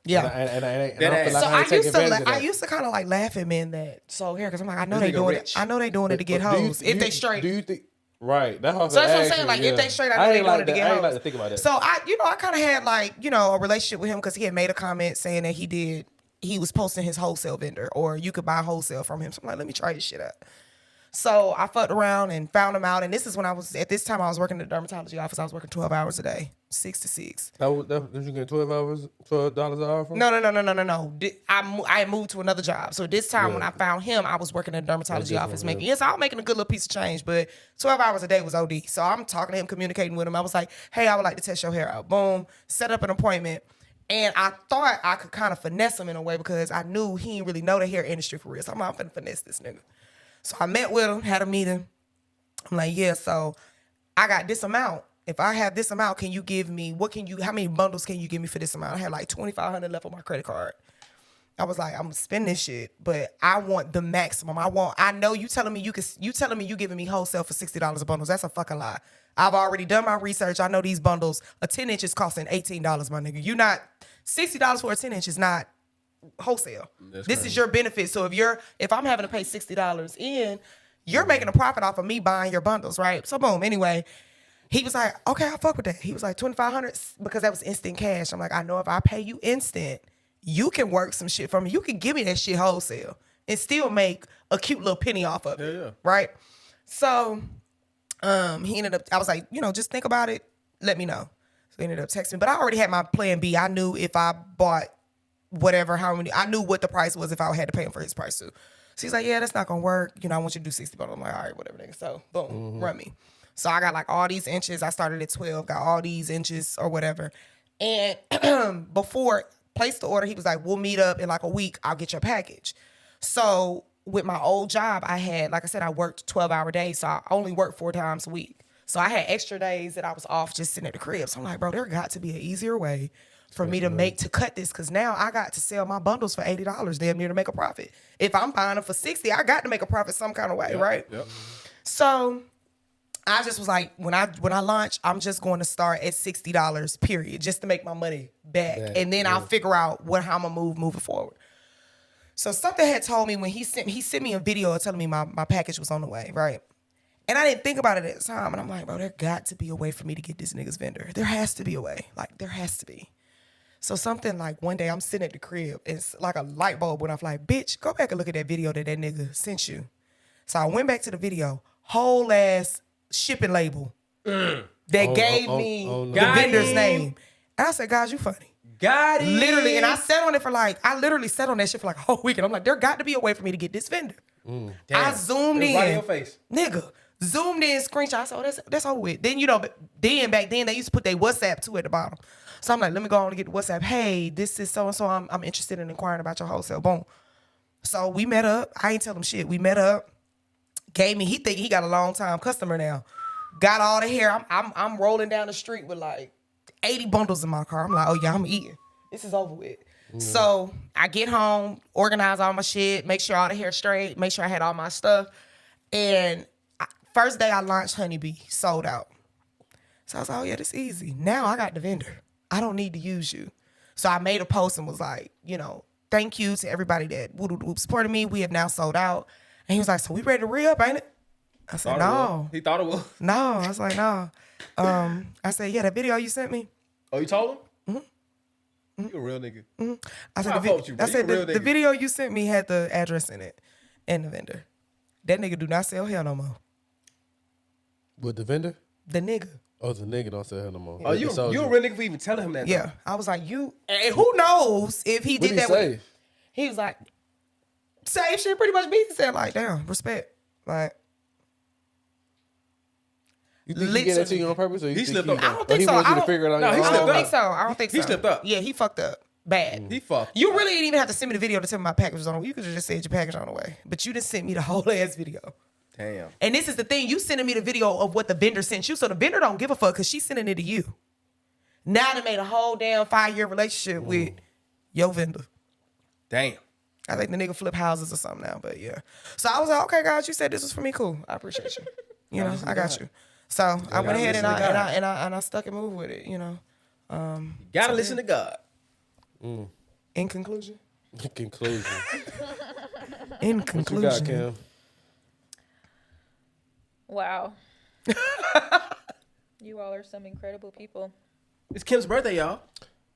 Yeah. And I That don't ass. feel like So I ain't taking advantage of I that. used to kind of like laugh at men that sold hair because I'm like, I know This they nigga doing rich. it. I know they doing it to get But do you- hoes if they straight. Do you think? Right. That's what So that's what I'm saying. Like, if they straight, I know they ain't doing like it to that. get I ain't hoes. like to think about that. So I kind of had like, a relationship with him because he had made a comment saying that he was posting his wholesale vendor or you could buy wholesale from him. So I'm like, let me try this shit out. So I fucked around and found him out. And this is when at this time I was working in the dermatology office. I was working 12 hours a day. 6 to 6. Did you get $12 an hour from? No. I moved to another job. So this time when I found him, I was working in a dermatology office making. Yes, I was making a good little piece of change, but 12 hours a day was OD. So I'm talking to him, communicating with him. I was like, hey, I would like to test your hair out. Boom, set up an appointment. And I thought I could kind of finesse him in a way because I knew he didn't really know the hair industry for real. So I'm like, I'm finna finesse this nigga. So I met with him, had a meeting. I'm like, yeah, so I got this amount. If I have this amount, can you give me, how many bundles can you give me for this amount? I had like $2,500 left on my credit card. I was like, I'm gonna spend this shit, but I want the maximum. I know you telling me you giving me wholesale for $60 a bundle. That's a fucking lie. I've already done my research. I know these bundles, a 10 inch is costing $18, my nigga. You not, $60 for a 10 inch is not wholesale. This is your benefit. So if I'm having to pay $60 in, you're making a profit off of me buying your bundles, right? So boom, anyway. He was like, okay, I fuck with that. He was like, $2,500 because that was instant cash. I'm like, I know if I pay you instant, you can work some shit for me. You can give me that shit wholesale and still make a cute little penny off of it. Yeah. Right? So he ended up, I was like, just think about it. Let me know. So he ended up texting me. But I already had my plan B. I knew if I bought whatever, I knew what the price was if I had to pay him for his price too. So he's like, yeah, that's not going to work. I want you to do 60 bucks. I'm like, all right, whatever, nigga. So boom, run me. So I got like all these inches. I started at 12, got all these inches or whatever. And before place the order, he was like, we'll meet up in like a week. I'll get your package. So with my old job, I had, like I said, I worked 12-hour days. So I only worked 4 times a week. So I had extra days that I was off just sitting at the crib. So I'm like, bro, there got to be an easier way for me to cut this. Cause now I got to sell my bundles for $80 damn near to make a profit. If I'm buying them for $60, I got to make a profit some kind of way, right? Yep. So I just was like, when I launch, I'm just going to start at $60, period, just to make my money back. And then I'll figure out how I'm going to moving forward. So something had told me when he sent me a video telling me my package was on the way, right? And I didn't think about it at the time. And I'm like, bro, there got to be a way for me to get this nigga's vendor. There has to be a way. Like, there has to be. So something like one day I'm sitting at the crib, and it's like a light bulb went off like, bitch, go back and look at that video that nigga sent you. So I went back to the video, whole ass shipping label that gave me the vendor's name. And I said, guys, you funny. Got it. Literally, and I sat on it for I literally sat on that shit for like a whole week. And I'm like, there got to be a way for me to get this vendor. I zoomed in. Right in your face. Nigga, zoomed in, screenshot. I said, oh, that's over with. Then, back then, they used to put their WhatsApp too at the bottom. So I'm like, let me go on and get the WhatsApp. Hey, this is so-and-so. I'm interested in inquiring about your wholesale. Boom. So we met up. I ain't tell him shit. We met up. He think he got a long time customer now. Got all the hair. I'm rolling down the street with like 80 bundles in my car. I'm like, oh yeah, I'm eating. This is over with. So I get home, organize all my shit, make sure all the hair straight, make sure I had all my stuff. And first day I launched Honeybee, sold out. So I was like, oh yeah, this is easy. Now I got the vendor. I don't need to use you. So I made a post and was like, thank you to everybody that supported me. We have now sold out. And he was like, so we ready to re-up, ain't it? I said, no. He thought it was. No. I was like, no. I said, yeah, that video you sent me. Oh, you told him? You a real nigga. I said, the video you sent me had the address in it and the vendor. That nigga do not sell hair no more. With the vendor? The nigga. Oh, the nigga don't sell hair no more. Oh, you a real nigga for even telling him that? Yeah. Though. I was like, and who knows if he did that with. He was like, same shit pretty much Beesy said, like, damn, respect. Like, you think he did that to you on purpose? Or you he slipped up. I don't think so. I don't think so. I don't think so. He slipped up. Yeah, he fucked up. Bad. He fucked. You really didn't even have to send me the video to tell me my package was on the way. You could have just said your package on the way. But you didn't send me the whole ass video. Damn. And this is the thing. You sending me the video of what the vendor sent you. So the vendor don't give a fuck because she's sending it to you. Now they made a whole damn 5-year relationship with your vendor. Damn. I think the nigga flip houses or something now, but yeah. So I was like, okay, guys, you said this was for me, cool. I appreciate you. I got you. So I went ahead and I stuck and moved with it, Gotta listen to God. In conclusion. In conclusion. What you got, Kim? Wow. You all are some incredible people. It's Kim's birthday, y'all.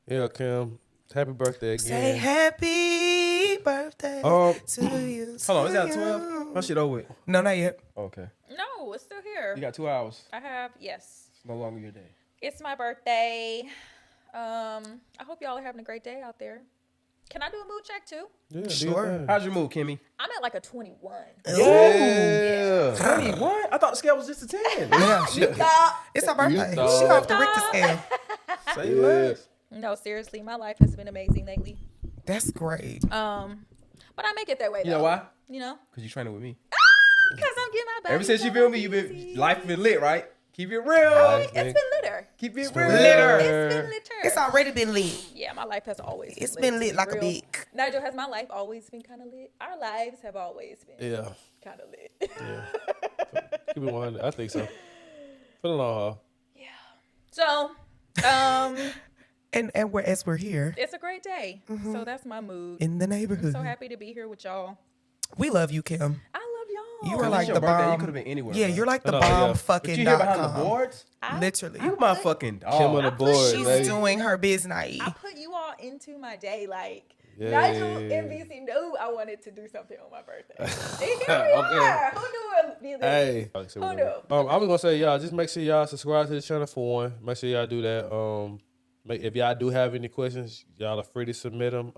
Yeah, Kim. Happy birthday again. Say happy birthday to you. Hold on, is that 12? My shit over with. No, not yet. Okay. No, it's still here. You got 2 hours. I have, yes. It's no longer your day. It's my birthday. I hope y'all are having a great day out there. Can I do a mood check too? Yeah, do Sure. your thing. How's your mood, Kimmy? I'm at like a 21. Yeah. 21? I thought the scale was just a 10. Yeah, it's her birthday. She thought. off the Richter scale. Say less. No, seriously, my life has been amazing lately. That's great. But I make it that way though. You know why? You know? Because you training with me. Because I'm getting my body. Ever since you feel me, life been lit, right? Keep it real. Life It's been litter. Keep it real. Litter. It's been litter. It's already been lit. Yeah, my life has always been It's lit, been to lit be like a real. beak. Nigel, has my life always been kind of lit? Our lives have always been Yeah. kind of lit. Keep it 100. I think so. For the long haul. So, And as we're here it's a great day. So that's my mood. in the neighborhood, So happy to be here with y'all. we love you, Kim. I love y'all. You are It's like your the birthday. bomb. You could have been anywhere. Yeah, bro. you're like the I know, bomb yeah. fucking But you here behind the .com. boards? Literally. You my fucking dog. Kim on the board, She's baby. doing her business. I put you all into my day. Like, Yeah. Nigel and BC knew I wanted to do something on my birthday. And here we Okay. are. Who knew it would be this? Hey. Who knew? I was gonna say, y'all, just make sure y'all subscribe to the channel for one. Make sure y'all do that. If y'all do have any questions, y'all are free to submit them.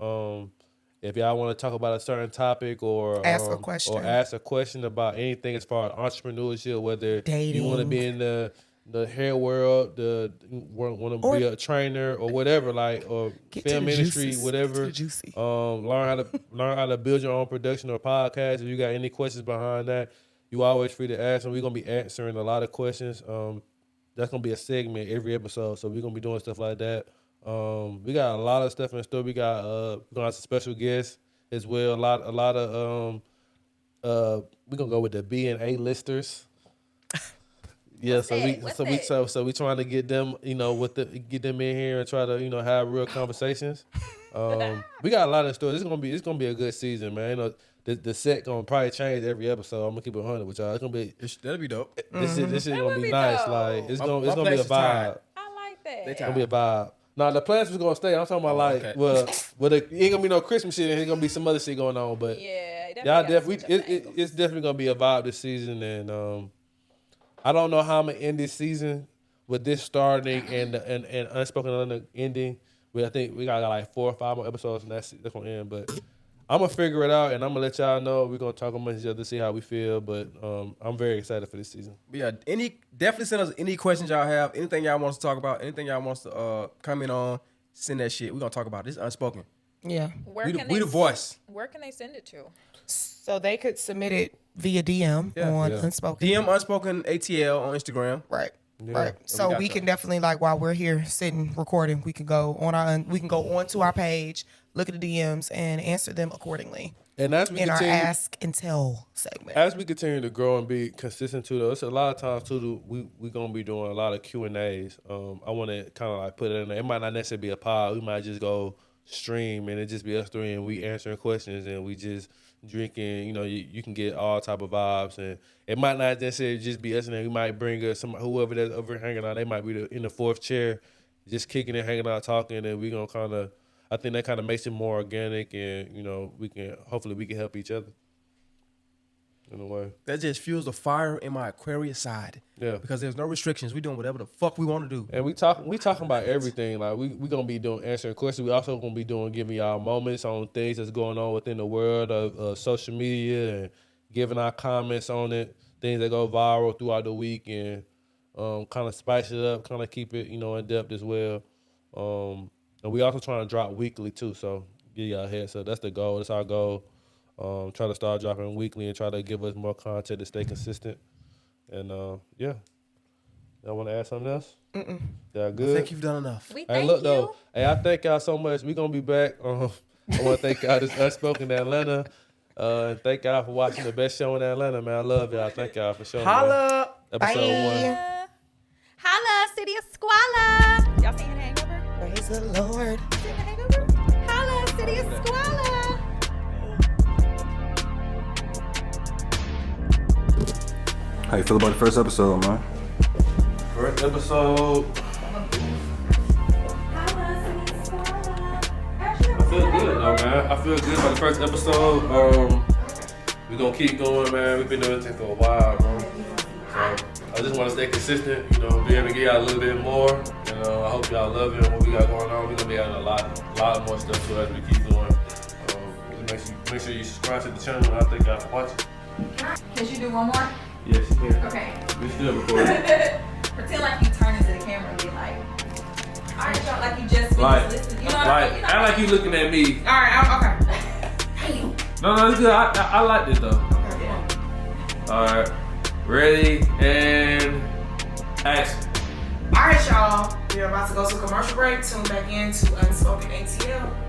If y'all want to talk about a certain topic or Ask a question. or ask a question about anything as far as entrepreneurship, whether you want to Dating. be in the hair world, want to be a trainer or whatever, like or Get to film the industry, juices. whatever. Get to the juicy. Learn how to build your own production or podcast. If you got any questions behind that, you always free to ask them. We're gonna be answering a lot of questions. That's gonna be a segment every episode, so we're gonna be doing stuff like that. We got a lot of stuff in store. We got we're gonna have some special guests as well. A lot of we're gonna go with the B and A listers. Yeah, What's that? so we trying to get them, get them in here and try to, have real conversations. We got a lot in store. It's gonna be a good season, man. The set gonna probably change every episode. I'm gonna keep it 100 with y'all. It's gonna be That'll be dope. this shit That gonna would be be nice. dope. Like it's My gonna be a place is vibe. tired. I like that. They It's tired. gonna be a vibe. Now the plans was gonna stay. I'm talking about okay. it ain't gonna be no Christmas shit. And it's gonna be some other shit going on. But Yeah, y'all gotta definitely, switch up the angles. it's definitely gonna be a vibe this season. And I don't know how I'm gonna end this season with this starting and Unspoken Atlanta ending. But I think we got like 4 or 5 more episodes, and that's gonna end. But I'm gonna figure it out, and I'm gonna let y'all know. We're gonna talk amongst each other, see how we feel. But I'm very excited for this season. But yeah, definitely send us any questions y'all have, anything y'all want us to talk about, anything y'all want us to comment on. Send that shit. We're gonna talk about it. This is Unspoken. Yeah. Where We can the they voice. Where can they send it to? So they could submit it via DM on Yeah. Unspoken. DM Unspoken ATL on Instagram. Right. Yeah. Right. So got we y'all. can definitely, like, while we're here sitting recording, we can go onto our page, look at the DMs, and answer them accordingly And as we in our continue, Ask and Tell segment. as we continue to grow and be consistent too, though, it's a lot of times too. We gonna be doing a lot of Q&As. I want to kind of like put it in there. It might not necessarily be a pod. We might just go stream and it just be us three and we answering questions and we just drinking. You can get all type of vibes, and it might not necessarily just be us. And then we might bring us whoever that's over hanging out. They might be in the fourth chair, just kicking it, hanging out, talking, and we gonna kind of. I think that kind of makes it more organic, and hopefully we can help each other in a way. That just fuels the fire in my Aquarius side. Yeah. Because there's no restrictions. We doing whatever the fuck we want to do. And we talking about everything. Like we gonna be doing answering questions. We also gonna be giving y'all moments on things that's going on within the world of social media and giving our comments on it, things that go viral throughout the week, and kind of spice it up, kind of keep it in depth as well. And we also trying to drop weekly too. So get y'all ahead. So that's the goal. That's our goal. Try to start dropping weekly and try to give us more content to stay consistent. And yeah. Y'all want to add something else? Y'all I good? think you've done enough. We Hey, thank look you. though. Hey, I thank y'all so much. We gonna be back. I want to thank y'all. This Unspoken Atlanta. And thank y'all for watching the best show in Atlanta, man. I love y'all. Thank y'all for showing. Holla. Episode Bye. 1. Holla, City of Squala. Y'all seen The Hangover? Praise the Lord. Seen The Hangover? Holla, City of Squala. How you feel about the first episode, man? First episode. Holla, City of Squala. I feel good though, man. I feel good about the first episode. We gonna keep going, man. We've been doing this thing for a while, bro. So I just want to stay consistent, you know, be able to get y'all a little bit more. And I hope y'all love it and what we got going on. We're going to be adding a lot more stuff to as we keep doing. Make sure you subscribe to the channel, and I thank y'all for watching. Can you do one more? Yes, you can. Okay. We still recording. Pretend like you turn into the camera and be like, all right, y'all, like you just finished listening. You know what I mean? Act like you looking at me. All right, okay. No, it's good. I like this though. Okay. All right, ready and action. All right, y'all. We're about to go to a commercial break. Tune back in to Unspoken ATL.